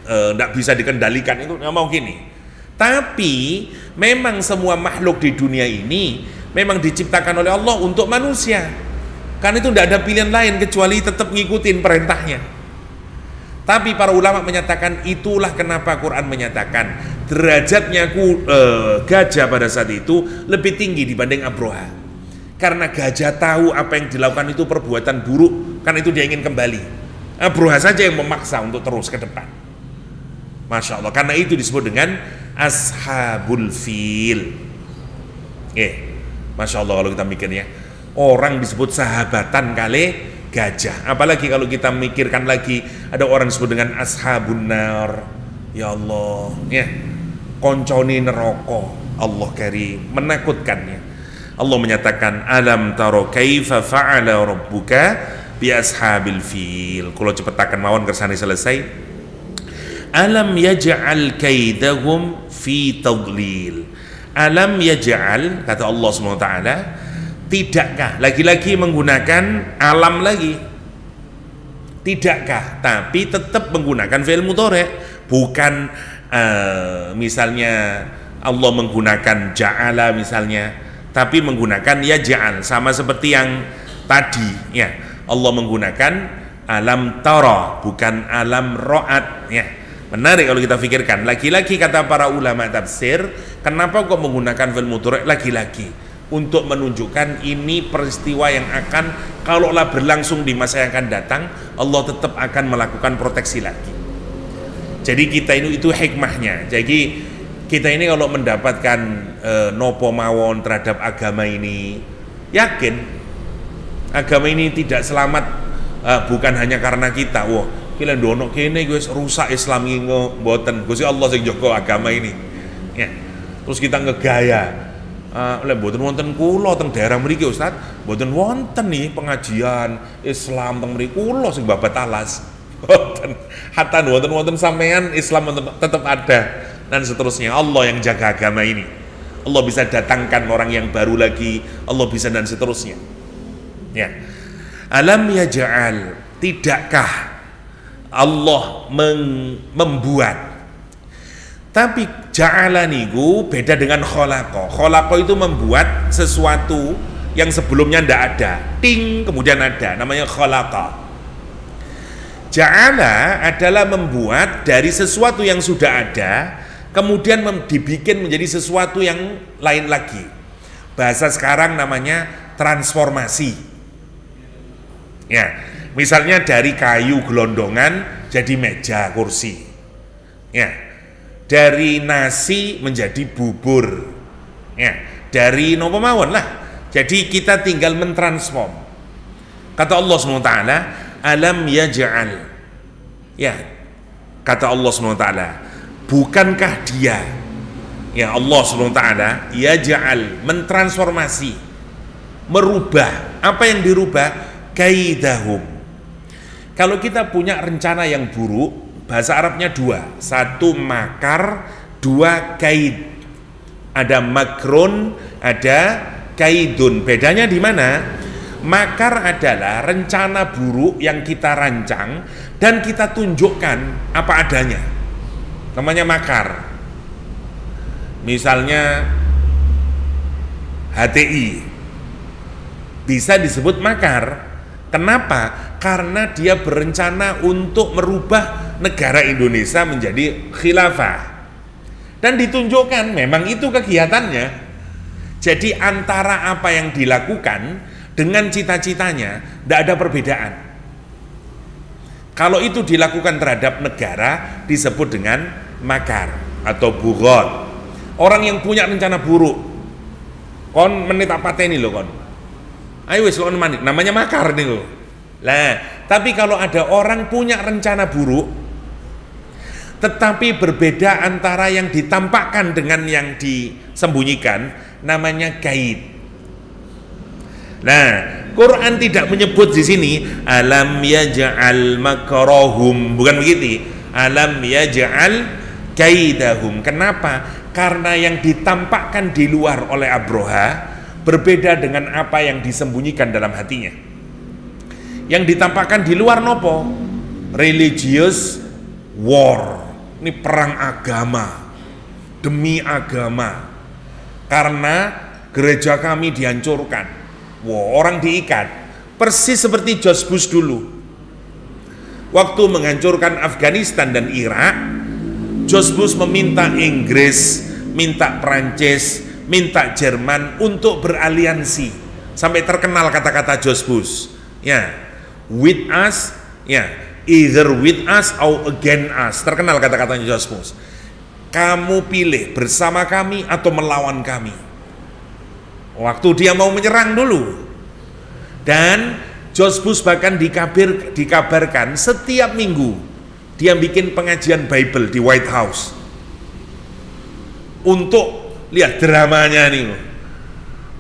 tidak bisa dikendalikan, itu nggak mau gini. Tapi memang semua makhluk di dunia ini memang diciptakan oleh Allah untuk manusia. Karena itu tidak ada pilihan lain kecuali tetap ngikutin perintahnya. Tapi para ulama menyatakan itulah kenapa Quran menyatakan derajatnya gajah pada saat itu lebih tinggi dibanding Abroha. Karena gajah tahu apa yang dilakukan itu perbuatan buruk, karena itu dia ingin kembali. Abroha saja yang memaksa untuk terus ke depan. Masya Allah, karena itu disebut dengan Ashabul Fil. Masya Allah kalau kita mikirnya. Orang disebut sahabatan kali gajah. Apalagi kalau kita mikirkan lagi ada orang disebut dengan ashabun nar. Ya Allah, ya. Konconi neraka. Allah karim, menakutkannya. Allah menyatakan alam taro kaifa fa'ala rabbuka bi ashabil fil. Kalau cepetakan mawon kersane selesai. Alam yaj'al kaidahum fi tadlil. Alam yaj'al, kata Allah Subhanahu wa taala, tidakkah, lagi-lagi menggunakan alam lagi, tidakkah, tapi tetap menggunakan fi'il mudhari', bukan misalnya Allah menggunakan ja'ala misalnya tapi menggunakan yaj'al, sama seperti yang tadi ya. Allah menggunakan alam tara bukan alam ra'at ya. Menarik kalau kita pikirkan. Lagi-lagi kata para ulama tafsir, kenapa kok menggunakan fil mudhari' lagi-lagi? Untuk menunjukkan ini peristiwa yang akan kalaulah berlangsung di masa yang akan datang, Allah tetap akan melakukan proteksi lagi. Jadi kita itu hikmahnya. Jadi kita ini kalau mendapatkan nopo mawon terhadap agama ini, yakin agama ini tidak selamat bukan hanya karena kita. Wah, kira dono kene guys rusak Islam ini mboten. Gusti Allah sing jaga agama ini. Ya. Terus kita ngegaya. Lek mboten wonten kula teng daerah mriki Ustaz, mboten wonten nih pengajian Islam teng mriki kula sing babat alas. Mboten. Hatta wonten sampean Islam tetap ada dan seterusnya. Allah yang jaga agama ini. Allah bisa datangkan orang yang baru lagi, Allah bisa dan seterusnya. Ya. Alam yaj'al, tidakkah Allah membuat? Tapi ja'ala niku beda dengan khalaqa. Khalaqa itu membuat sesuatu yang sebelumnya ndak ada, ting kemudian ada, namanya khalaqa. Ja'ala adalah membuat dari sesuatu yang sudah ada kemudian dibikin menjadi sesuatu yang lain lagi. Bahasa sekarang namanya transformasi. Ya, misalnya dari kayu gelondongan jadi meja kursi. Ya, dari nasi menjadi bubur. Ya, dari nopo mawon lah. Jadi kita tinggal mentransform. Kata Allah SWT, alam yaj'al. Ya, kata Allah SWT, bukankah dia, ya Allah SWT, yaj'al, mentransformasi, merubah. Apa yang dirubah? Kaidahum. Kalau kita punya rencana yang buruk, bahasa Arabnya dua, satu makar, dua kaid. Ada makrun, ada kaidun. Bedanya di mana? Makar adalah rencana buruk yang kita rancang dan kita tunjukkan apa adanya. Namanya makar. Misalnya HTI bisa disebut makar. Kenapa? Karena dia berencana untuk merubah negara Indonesia menjadi khilafah dan ditunjukkan memang itu kegiatannya. Jadi antara apa yang dilakukan dengan cita-citanya tidak ada perbedaan. Kalau itu dilakukan terhadap negara disebut dengan makar atau bughat. Orang yang punya rencana buruk, kon menit apa ini loh kon, ayo wis lo mandi, namanya makar nih lo. Lah, tapi kalau ada orang punya rencana buruk, tetapi berbeda antara yang ditampakkan dengan yang disembunyikan, namanya kaid. Nah, Quran tidak menyebut di sini alam yaj'al makrahum, bukan begitu. Alam yaj'al kaidahum. Kenapa? Karena yang ditampakkan di luar oleh Abroha berbeda dengan apa yang disembunyikan dalam hatinya. Yang ditampakkan di luar nopo? Religious war. Ini perang agama demi agama. Karena gereja kami dihancurkan. Wow, orang diikat. Persis seperti George Bush dulu. Waktu menghancurkan Afghanistan dan Irak, George Bush meminta Inggris, minta Prancis, minta Jerman untuk beraliansi. Sampai terkenal kata-kata George Bush. Ya, with us, ya, either with us or against us. Terkenal kata-katanya George Bush. Kamu pilih bersama kami atau melawan kami. Waktu dia mau menyerang dulu. Dan George Bush bahkan dikabarkan setiap minggu dia bikin pengajian Bible di White House untuk lihat dramanya nih.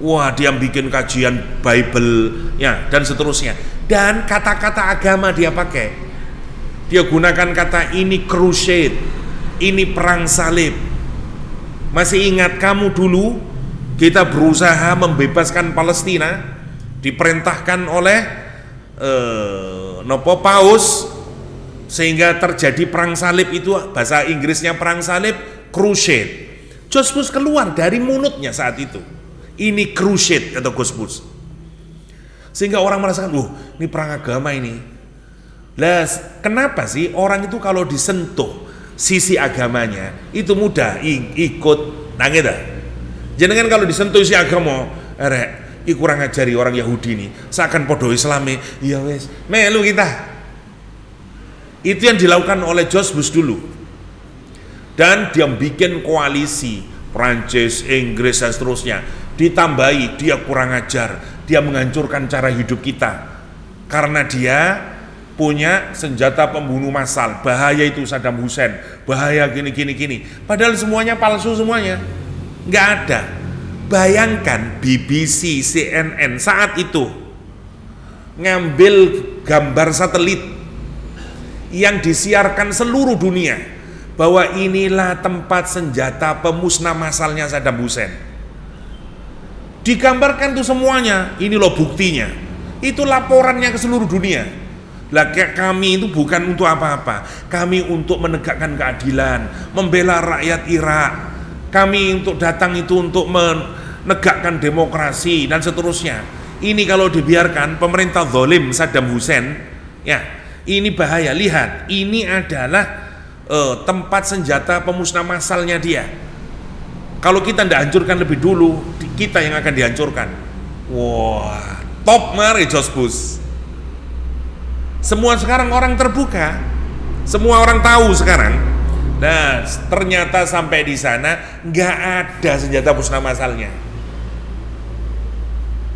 Wah, dia bikin kajian Bible ya dan seterusnya. Dan kata-kata agama dia pakai. Dia gunakan kata ini crusade, ini perang salib. Masih ingat kamu dulu kita berusaha membebaskan Palestina, diperintahkan oleh Paus, sehingga terjadi perang salib. Itu bahasa Inggrisnya perang salib, crusade. George Bush keluar dari mulutnya saat itu. Ini crusade kata Gus Bus. Sehingga orang merasakan, ini perang agama ini. Lah, kenapa sih orang itu kalau disentuh sisi agamanya itu mudah ikut nangis dah. Jangan kalau disentuh sisi agama, kurang ngajari orang Yahudi ini, seakan podo Islami, ya wes, melu kita. Itu yang dilakukan oleh George Bush dulu. Dan dia bikin koalisi Prancis, Inggris dan seterusnya. Ditambahi dia kurang ajar, dia menghancurkan cara hidup kita karena dia punya senjata pembunuh massal, bahaya itu Saddam Hussein, bahaya gini. Padahal semuanya palsu semuanya, nggak ada. Bayangkan BBC, CNN saat itu ngambil gambar satelit yang disiarkan seluruh dunia bahwa inilah tempat senjata pemusnah massalnya Saddam Hussein. Digambarkan tuh semuanya, ini loh buktinya. Itu laporannya ke seluruh dunia. Lah kami itu bukan untuk apa-apa. Kami untuk menegakkan keadilan, membela rakyat Irak. Kami untuk datang itu untuk menegakkan demokrasi dan seterusnya. Ini kalau dibiarkan pemerintah zalim Saddam Hussein, ya, ini bahaya. Lihat, ini adalah tempat senjata pemusnah massalnya dia. Kalau kita tidak hancurkan lebih dulu, kita yang akan dihancurkan. Wah, top mari George Bush. Semua sekarang orang terbuka, semua orang tahu sekarang. Nah, ternyata sampai di sana nggak ada senjata musnah massalnya.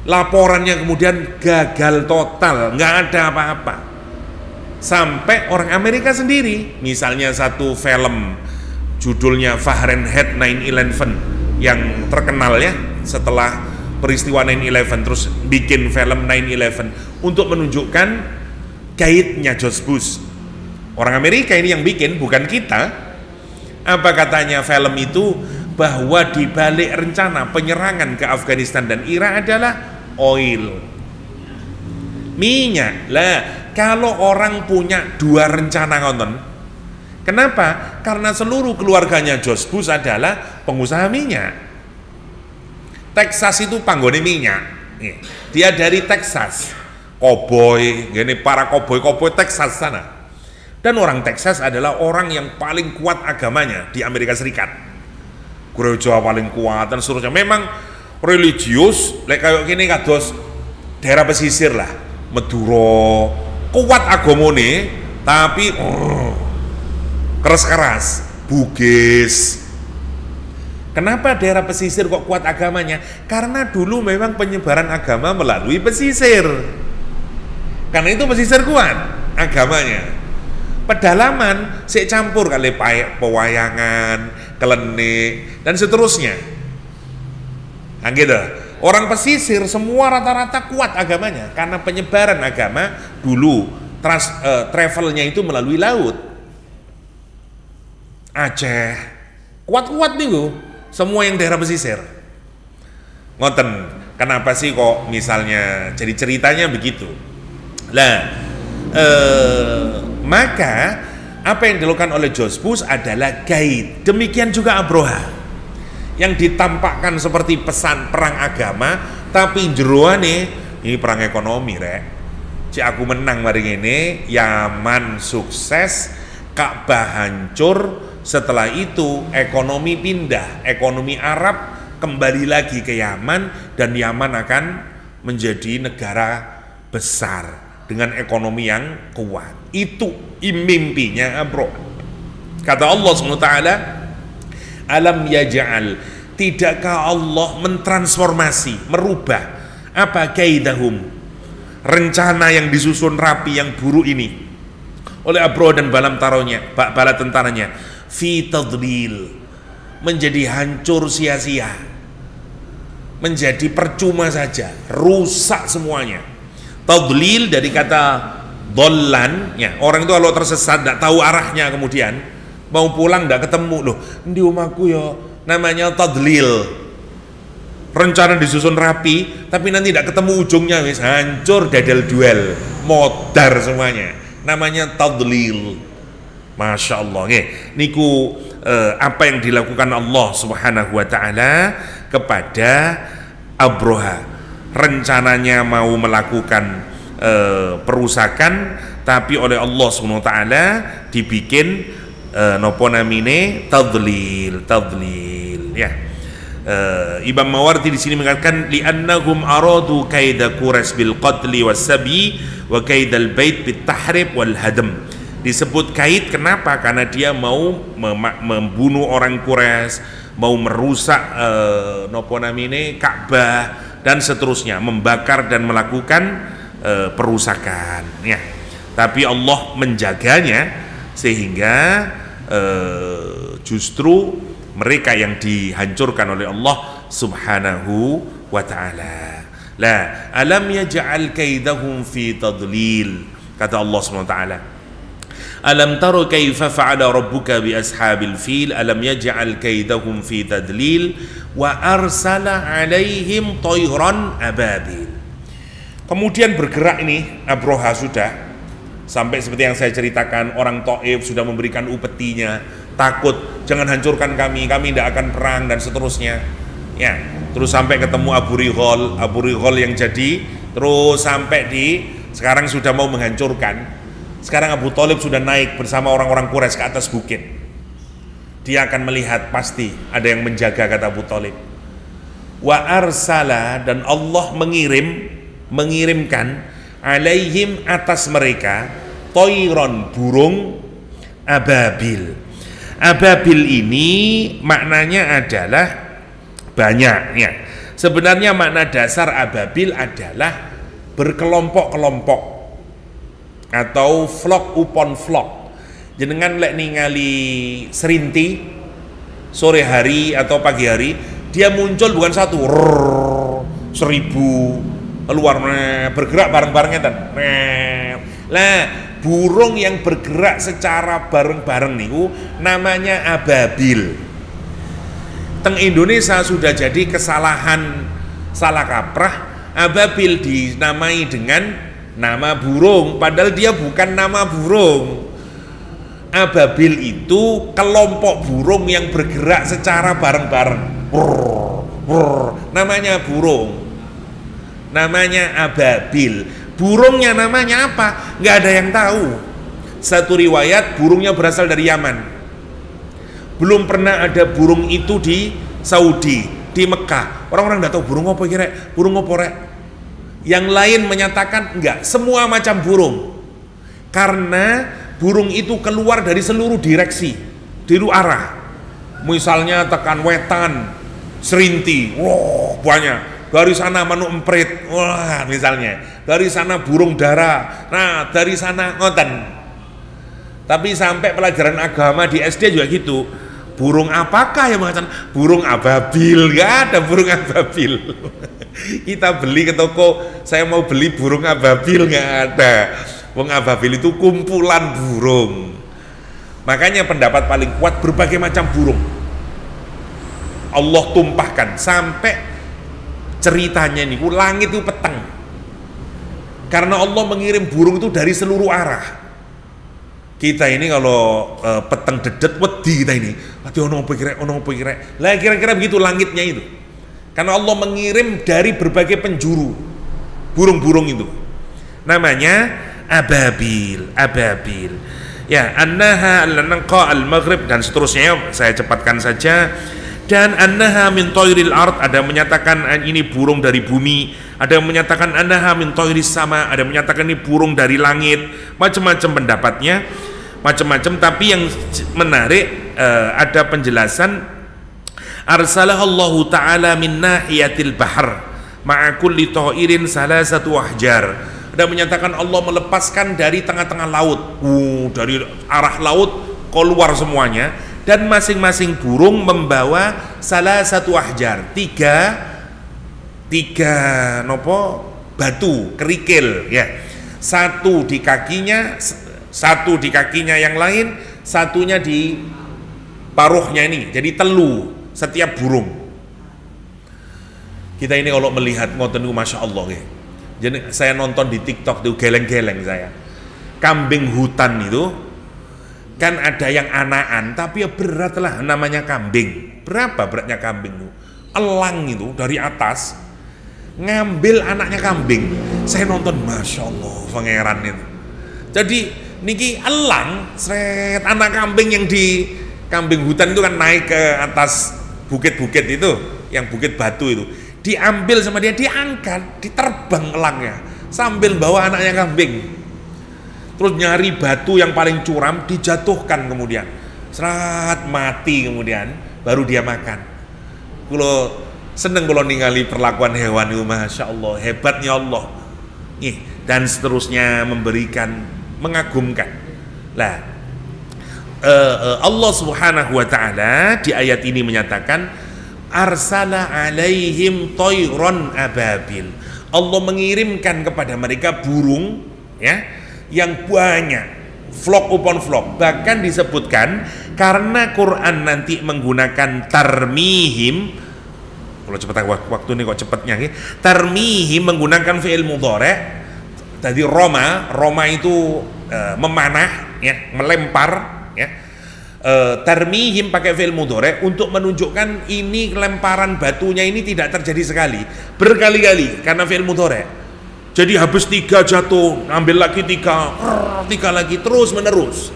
Laporannya kemudian gagal total, nggak ada apa-apa. Sampai orang Amerika sendiri, misalnya satu film judulnya Fahrenheit 9/11 yang terkenal ya, setelah peristiwa 9/11 terus bikin film 9/11 untuk menunjukkan kaitnya George Bush. Orang Amerika ini yang bikin, bukan kita. Apa katanya film itu? Bahwa di balik rencana penyerangan ke Afghanistan dan Irak adalah oil, minyak. Lah, kalau orang punya dua rencana ngonten, kenapa? Karena seluruh keluarganya George Bush adalah pengusaha minyak. Texas itu panggone minyak. Dia dari Texas. Koboi, gini para koboi Texas sana. Dan orang Texas adalah orang yang paling kuat agamanya di Amerika Serikat. Gereja paling kuat dan seterusnya. Memang religius, kayak gini kados daerah pesisir lah, Maduro, kuat agamane, tapi keras-keras, Bugis. Kenapa daerah pesisir kok kuat agamanya? Karena dulu memang penyebaran agama melalui pesisir. Karena itu pesisir kuat agamanya. Pedalaman sik campur kali pewayangan, klenik dan seterusnya. Nah gitu. Orang pesisir semua rata-rata kuat agamanya karena penyebaran agama dulu travelnya itu melalui laut. Aceh kuat-kuat nih semua yang daerah pesisir. Ngoten, kenapa sih kok misalnya jadi ceritanya begitu? Lah, maka apa yang dilakukan oleh George Bush adalah guide. Demikian juga Abroha yang ditampakkan seperti pesan perang agama, tapi jeroane ini perang ekonomi rek. Cik aku menang hari ini, Yaman sukses, Ka'bah hancur. Setelah itu ekonomi pindah, ekonomi Arab kembali lagi ke Yaman dan Yaman akan menjadi negara besar dengan ekonomi yang kuat. Itu mimpinya Abroha. Kata Allah SWT, alam yaj'al, tidakkah Allah mentransformasi, merubah apa kaidahum, rencana yang disusun rapi yang buruk ini oleh Abroha dan bala tentaranya, fi tadlil, menjadi hancur sia-sia, menjadi percuma saja, rusak semuanya. Tadlil dari kata dollan, ya, orang itu kalau tersesat tidak tahu arahnya, kemudian mau pulang tidak ketemu, loh di rumahku ya, namanya tadlil. Rencana disusun rapi tapi nanti tidak ketemu ujungnya, wis hancur, dadal duel, modar semuanya, namanya tadlil. Masya Allah, niku apa yang dilakukan Allah Subhanahu wa ta'ala kepada Abroha rencananya mau melakukan perusakan, tapi oleh Allah SWT dibikin nopo namine tadlil ya. Imam Mawardi di sini mengatakan li'annahum aradu kaida Quraisy bil qatli was sabi wa kaidal bait bit tahrib wal hadam. Disebut kaid kenapa? Karena dia mau membunuh orang Quraisy, mau merusak nopo namine Ka'bah dan seterusnya, membakar dan melakukan perusakan ya. Tapi Allah menjaganya sehingga justru mereka yang dihancurkan oleh Allah Subhanahu wa ta'ala. La alam yaj'al kaidahum fi tadlil, kata Allah Subhanahu wa ta'ala. Alam taru kaifa fa'ala rabbuka bi ashabil fil alam yaj'al kaidahum fi tadlil wa arsala alaihim tayran ababil. Kemudian bergerak ini Abroha sudah sampai seperti yang saya ceritakan, orang Taif sudah memberikan upetinya, takut jangan hancurkan kami tidak akan perang dan seterusnya ya. Terus sampai ketemu Abu Righal yang jadi, terus sampai sekarang sudah mau menghancurkan. Sekarang Abu Thalib sudah naik bersama orang-orang Quraisy ke atas bukit. Dia akan melihat pasti ada yang menjaga, kata Abu Thalib. Wa arsala, dan Allah mengirimkan alaihim atas mereka toiron, burung ababil. Ababil ini maknanya adalah banyak ya. Sebenarnya makna dasar ababil adalah berkelompok-kelompok atau flock upon flock. Jenengan lek ningali serinti sore hari atau pagi hari, dia muncul bukan satu, 1000 keluar bergerak bareng-barengnya kan. Lah burung yang bergerak secara bareng-bareng niku namanya ababil. Teng Indonesia sudah jadi kesalahan, salah kaprah, ababil dinamai dengan nama burung, padahal dia bukan nama burung. Ababil itu kelompok burung yang bergerak secara bareng-bareng. Namanya burung, namanya ababil. Burungnya namanya apa? Nggak ada yang tahu. Satu riwayat burungnya berasal dari Yaman. Belum pernah ada burung itu di Saudi, di Mekah. Orang-orang nggak tahu burung apa kira, burung apa rek. Yang lain menyatakan enggak, semua macam burung. Karena burung itu keluar dari seluruh direksi, dari arah. Misalnya tekan wetan, serinti, wah banyak. Dari sana manuk emprit, wah misalnya. Dari sana burung dara, nah dari sana ngoten. Tapi sampai pelajaran agama di SD juga gitu. Burung apakah yang mengatakan burung ababil? Nggak ada burung ababil. Kita beli ke toko, saya mau beli burung ababil, nggak ada. Burung ababil itu kumpulan burung. Makanya pendapat paling kuat berbagai macam burung Allah tumpahkan. Sampai ceritanya nih, langit itu peteng karena Allah mengirim burung itu dari seluruh arah. Kita ini kalau peteng dedet wedi kita ini, hati ono apa kira. Lah kira-kira begitu langitnya itu. Karena Allah mengirim dari berbagai penjuru burung-burung itu. Namanya ababil. Ya, annaha al-nanqa al-maghrib dan seterusnya, saya cepatkan saja. Dan annaha min toiril ard, ada menyatakan ini burung dari bumi, ada yang menyatakan annaha min toiris sama, ada yang menyatakan ini burung dari langit. Macam-macam pendapatnya, macam-macam. Tapi yang menarik ada penjelasan arsalallahu ta'ala min nahiyatil bahar ma'a kulli ta'irin salasatu ahjar. Ada menyatakan Allah melepaskan dari tengah-tengah laut, dari arah laut keluar semuanya, dan masing-masing burung membawa salah satu ahjar, tiga nopo batu kerikil ya, satu di kakinya yang lain, satunya di paruhnya ini, jadi telu setiap burung. Kita ini kalau melihat ngoten niku masya Allah ya. Jadi saya nonton di TikTok itu geleng-geleng saya. Kambing hutan itu kan ada yang anakan, tapi ya berat lah namanya kambing. Berapa beratnya kambing itu? Elang itu dari atas ngambil anaknya kambing. Saya nonton, masya Allah, pangeran itu. Jadi niki elang, seret anak kambing yang di kambing hutan itu kan naik ke atas bukit-bukit itu, yang bukit batu itu, diambil sama dia, diangkat, diterbang elangnya sambil bawa anaknya kambing. Terus nyari batu yang paling curam, dijatuhkan kemudian, serat mati kemudian, baru dia makan. Kalau seneng kalau ningali perlakuan hewan itu, masya Allah, hebatnya Allah. Dan seterusnya, memberikan, mengagumkan. Lah, Allah Subhanahu wa taala di ayat ini menyatakan arsala alaihim toiron ababil. Allah mengirimkan kepada mereka burung, ya, yang banyak, flock upon flock. Bahkan disebutkan karena Quran nanti menggunakan tarmihim. Kalau cepat waktu ini kok cepatnya, tarmihim menggunakan fi'il mudhari'. Tadi Roma itu memanah, ya, melempar, ya. Tarmihim pakai fi'il mudhari' untuk menunjukkan ini lemparan batunya ini tidak terjadi sekali, berkali-kali karena fi'il mudhari'. Jadi habis 3 jatuh, ambil lagi 3 lagi, terus menerus.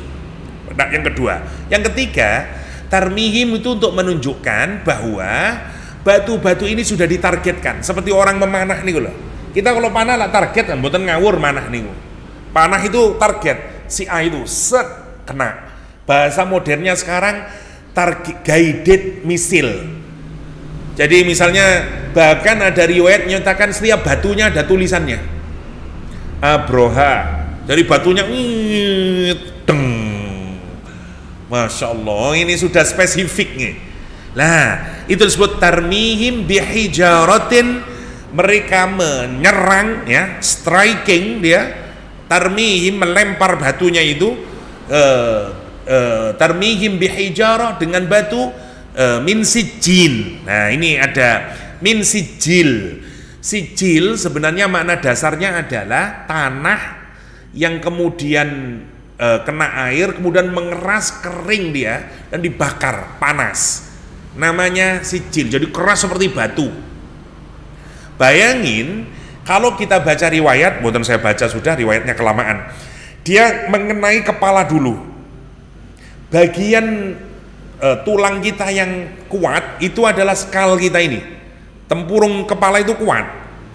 Nah, yang kedua, yang ketiga, tarmihim itu untuk menunjukkan bahwa batu-batu ini sudah ditargetkan, seperti orang memanah nih loh. Kita kalau panah lah target kan, bukan ngawur manah nih. Panah itu target, si A itu set kena. Bahasa modernnya sekarang target guided missile. Jadi misalnya bahkan ada riwayat menyatakan setiap batunya ada tulisannya Abroha. Jadi batunya deng. Masya Allah, ini sudah spesifik nih. Nah, itu disebut tarmihim bihijaratin, mereka menyerang, ya, striking dia, tarmihim melempar batunya itu, tarmihim bihijarah dengan batu min sijil. Nah, ini ada min sijil. Sijil sebenarnya makna dasarnya adalah tanah yang kemudian kena air, kemudian mengeras, kering dia dan dibakar panas. Namanya sijil, jadi keras seperti batu. Bayangin kalau kita baca riwayat, bukan saya baca sudah, riwayatnya kelamaan. Dia mengenai kepala dulu. Bagian tulang kita yang kuat itu adalah skal kita ini. Tempurung kepala itu kuat.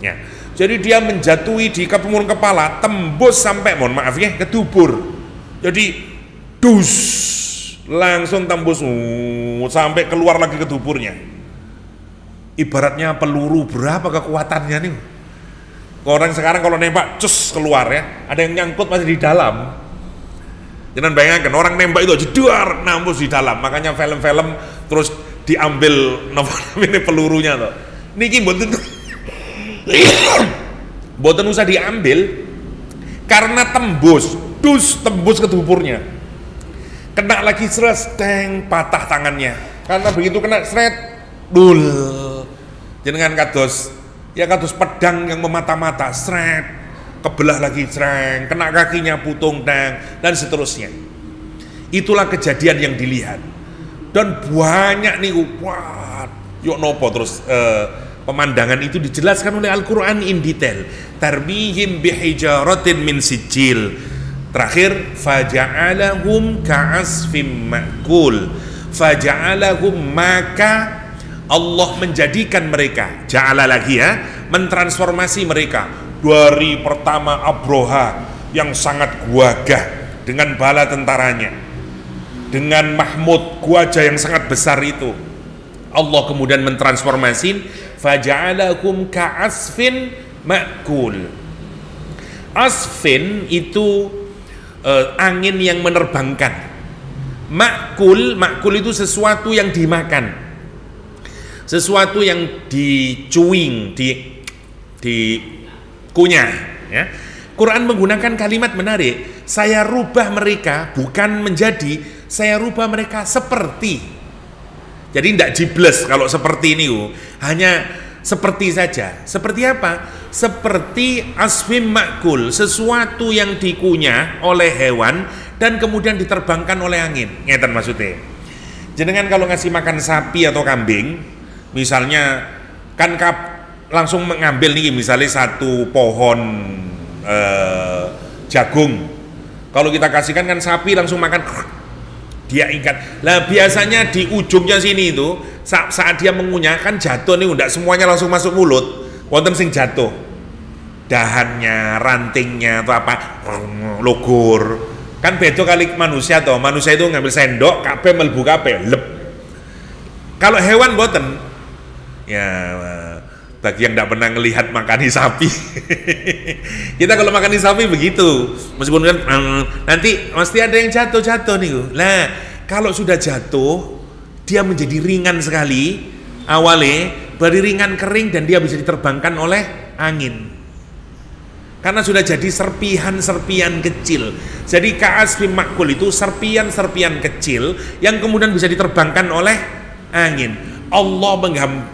Ya. Jadi dia menjatuhi di tempurung kepala, tembus sampai, mohon maaf ya, ke dubur. Jadi dus, langsung tembus sampai keluar lagi ke duburnya. Ibaratnya peluru, berapa kekuatannya nih? Orang sekarang kalau nembak cus keluar, ya, ada yang nyangkut masih di dalam. Jangan bayangkan orang nembak itu jedar nambus di dalam. Makanya film-film terus diambil ini pelurunya tuh. Niki mboten usah diambil karena tembus ke duburnya. Kena lagi stres, patah tangannya. Karena begitu kena seret, dul. Jenengan kados pedang yang memata-mata, seret, kebelah lagi, sreng, kena kakinya putung, dan seterusnya. Itulah kejadian yang dilihat. Dan banyak nih, wah, yuk nopo terus pemandangan itu dijelaskan oleh Al-Quran in detail. Tarmihim bihijaratin min sijil. Terakhir, faja'alahum ka'asfim ma'kul. Faja'alahum, maka Allah menjadikan mereka, ja'ala lagi ya, mentransformasi mereka dari pertama Abroha yang sangat gagah dengan bala tentaranya, dengan Mahmud gajah yang sangat besar itu. Allah kemudian mentransformasi, faja'alahum ka'asfin ma'kul. Asfin itu angin yang menerbangkan. Ma'kul itu sesuatu yang dimakan, sesuatu yang dicuing, dikunyah, ya. Quran menggunakan kalimat menarik, saya rubah mereka bukan menjadi, saya rubah mereka seperti. Jadi tidak jibles kalau seperti ini, hanya seperti saja. Seperti apa? Seperti asfim makul, sesuatu yang dikunyah oleh hewan dan kemudian diterbangkan oleh angin. Ngeten maksudnya. Jenengan kalau ngasih makan sapi atau kambing, misalnya kan langsung mengambil nih misalnya satu pohon jagung. Kalau kita kasihkan kan sapi langsung makan, dia ikat. Lah biasanya di ujungnya sini itu saat dia mengunyah kan jatuh nih, enggak semuanya langsung masuk mulut. Wonten sing jatuh, dahannya, rantingnya atau apa, logur. Kan beda kali manusia toh. Manusia itu ngambil sendok, kabeh melbu kabeh, lep. Kalau hewan boten, ya bagi yang tidak pernah ngelihat makani sapi, kita kalau makani sapi begitu, meskipun kan nanti pasti ada yang jatuh nih. Nah kalau sudah jatuh, dia menjadi ringan sekali awalnya, beri ringan kering dan dia bisa diterbangkan oleh angin. Karena sudah jadi serpihan-serpihan kecil. Jadi ka'asfim ma'kul itu serpihan-serpihan kecil yang kemudian bisa diterbangkan oleh angin. Allah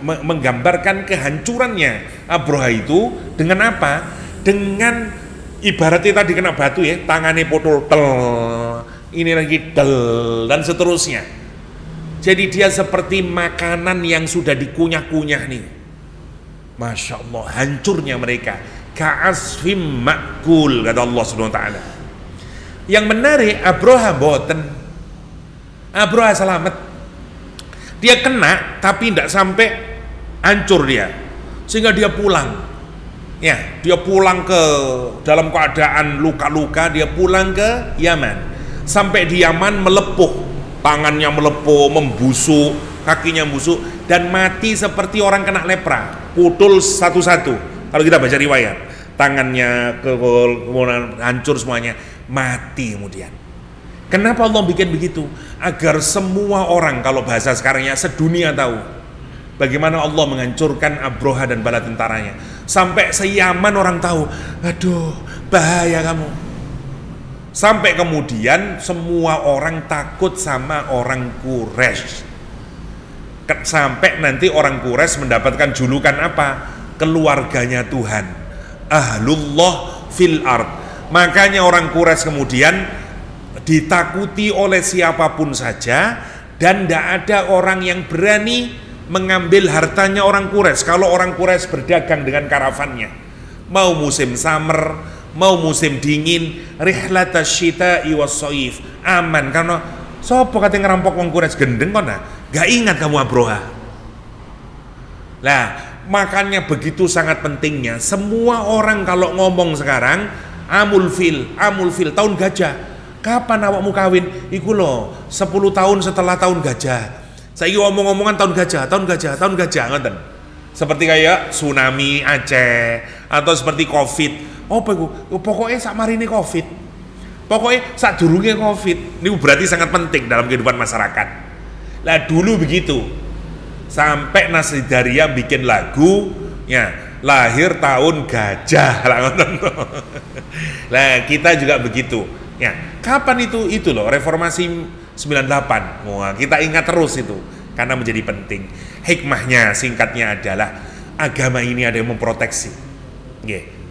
menggambarkan kehancurannya Abraha itu dengan apa? Dengan ibaratnya tadi kena batu ya, tangannya potol tel, ini lagi tel, dan seterusnya. Jadi dia seperti makanan yang sudah dikunyah-kunyah nih. Masya Allah, hancurnya mereka. Ka'asfim ma'kul, kata Allah Subhanahu wa ta'ala. Yang menarik, Abraha boten. Abraha selamat. Dia kena tapi tidak sampai hancur dia, sehingga dia pulang. Ya, dia pulang ke dalam keadaan luka-luka. Dia pulang ke Yaman. Sampai di Yaman melepuh, tangannya melepuh, membusuk, kakinya busuk, dan mati seperti orang kena lepra. Putul satu-satu. Kalau kita baca riwayat, tangannya kemudian hancur semuanya, mati kemudian. Kenapa Allah bikin begitu? Agar semua orang, kalau bahasa sekarangnya, sedunia tahu bagaimana Allah menghancurkan Abraha dan bala tentaranya. Sampai se-Yaman orang tahu, aduh bahaya kamu. Sampai kemudian semua orang takut sama orang Quraisy. Sampai nanti orang Quraisy mendapatkan julukan apa? Keluarganya Tuhan, Ahlullah fil ard. Makanya orang Quraisy kemudian ditakuti oleh siapapun saja, dan tidak ada orang yang berani mengambil hartanya orang Quraisy. Kalau orang Quraisy berdagang dengan karavannya, mau musim summer, mau musim dingin, rihlatas syita'i was-shaif, aman. Karena sopo kate ngerampok wong Quraisy gendeng kona, gak ingat kamu Abraha. Lah makanya begitu sangat pentingnya semua orang kalau ngomong sekarang amul fil, tahun gajah. Kapan awakmu kawin? Iku loh 10 tahun setelah tahun gajah. Saiki ngomong-ngomongan tahun gajah, ngoten. Seperti kayak tsunami Aceh atau seperti Covid. Apa iku? Pokoknya sak marine Covid. Pokoknya sak durunge Covid. Ini berarti sangat penting dalam kehidupan masyarakat. Lah dulu begitu. Sampai Nasri Daria bikin lagu ya, lahir tahun gajah lah ngoten. Lah kita juga begitu. Ya, kapan itu? Itu loh reformasi 98. Wah, kita ingat terus itu karena menjadi penting. Hikmahnya singkatnya adalah agama ini ada yang memproteksi.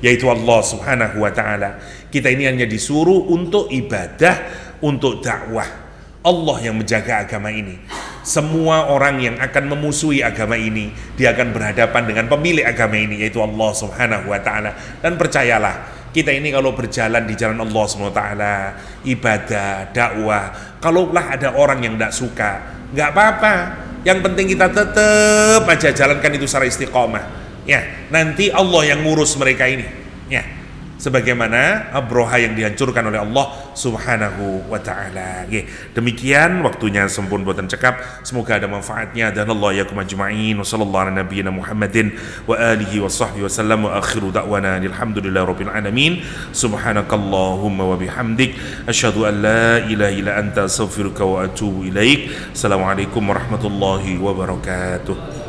Yaitu Allah Subhanahu wa taala. Kita ini hanya disuruh untuk ibadah, untuk dakwah. Allah yang menjaga agama ini. Semua orang yang akan memusuhi agama ini, dia akan berhadapan dengan pemilik agama ini, yaitu Allah Subhanahu wa taala. Dan percayalah, kita ini kalau berjalan di jalan Allah SWT, ibadah, dakwah, kalaulah ada orang yang tidak suka, nggak apa-apa. Yang penting kita tetap aja jalankan itu secara istiqomah. Ya, nanti Allah yang ngurus mereka ini. Ya, sebagaimana Abraha yang dihancurkan oleh Allah Subhanahu wa taala. Demikian waktunya sempun boten cekap. Semoga ada manfaatnya dan Allah yakum ajma'in. Wassallallahu ala nabiyyina Muhammadin wa alihi wa sahbihi wasallam wa akhiru da'wana alhamdulillahirabbil alamin. Subhanakallahumma wa bihamdik asyhadu an la ilaha illa anta astaghfiruka wa atubu ilaik. Assalamualaikum warahmatullahi wabarakatuh.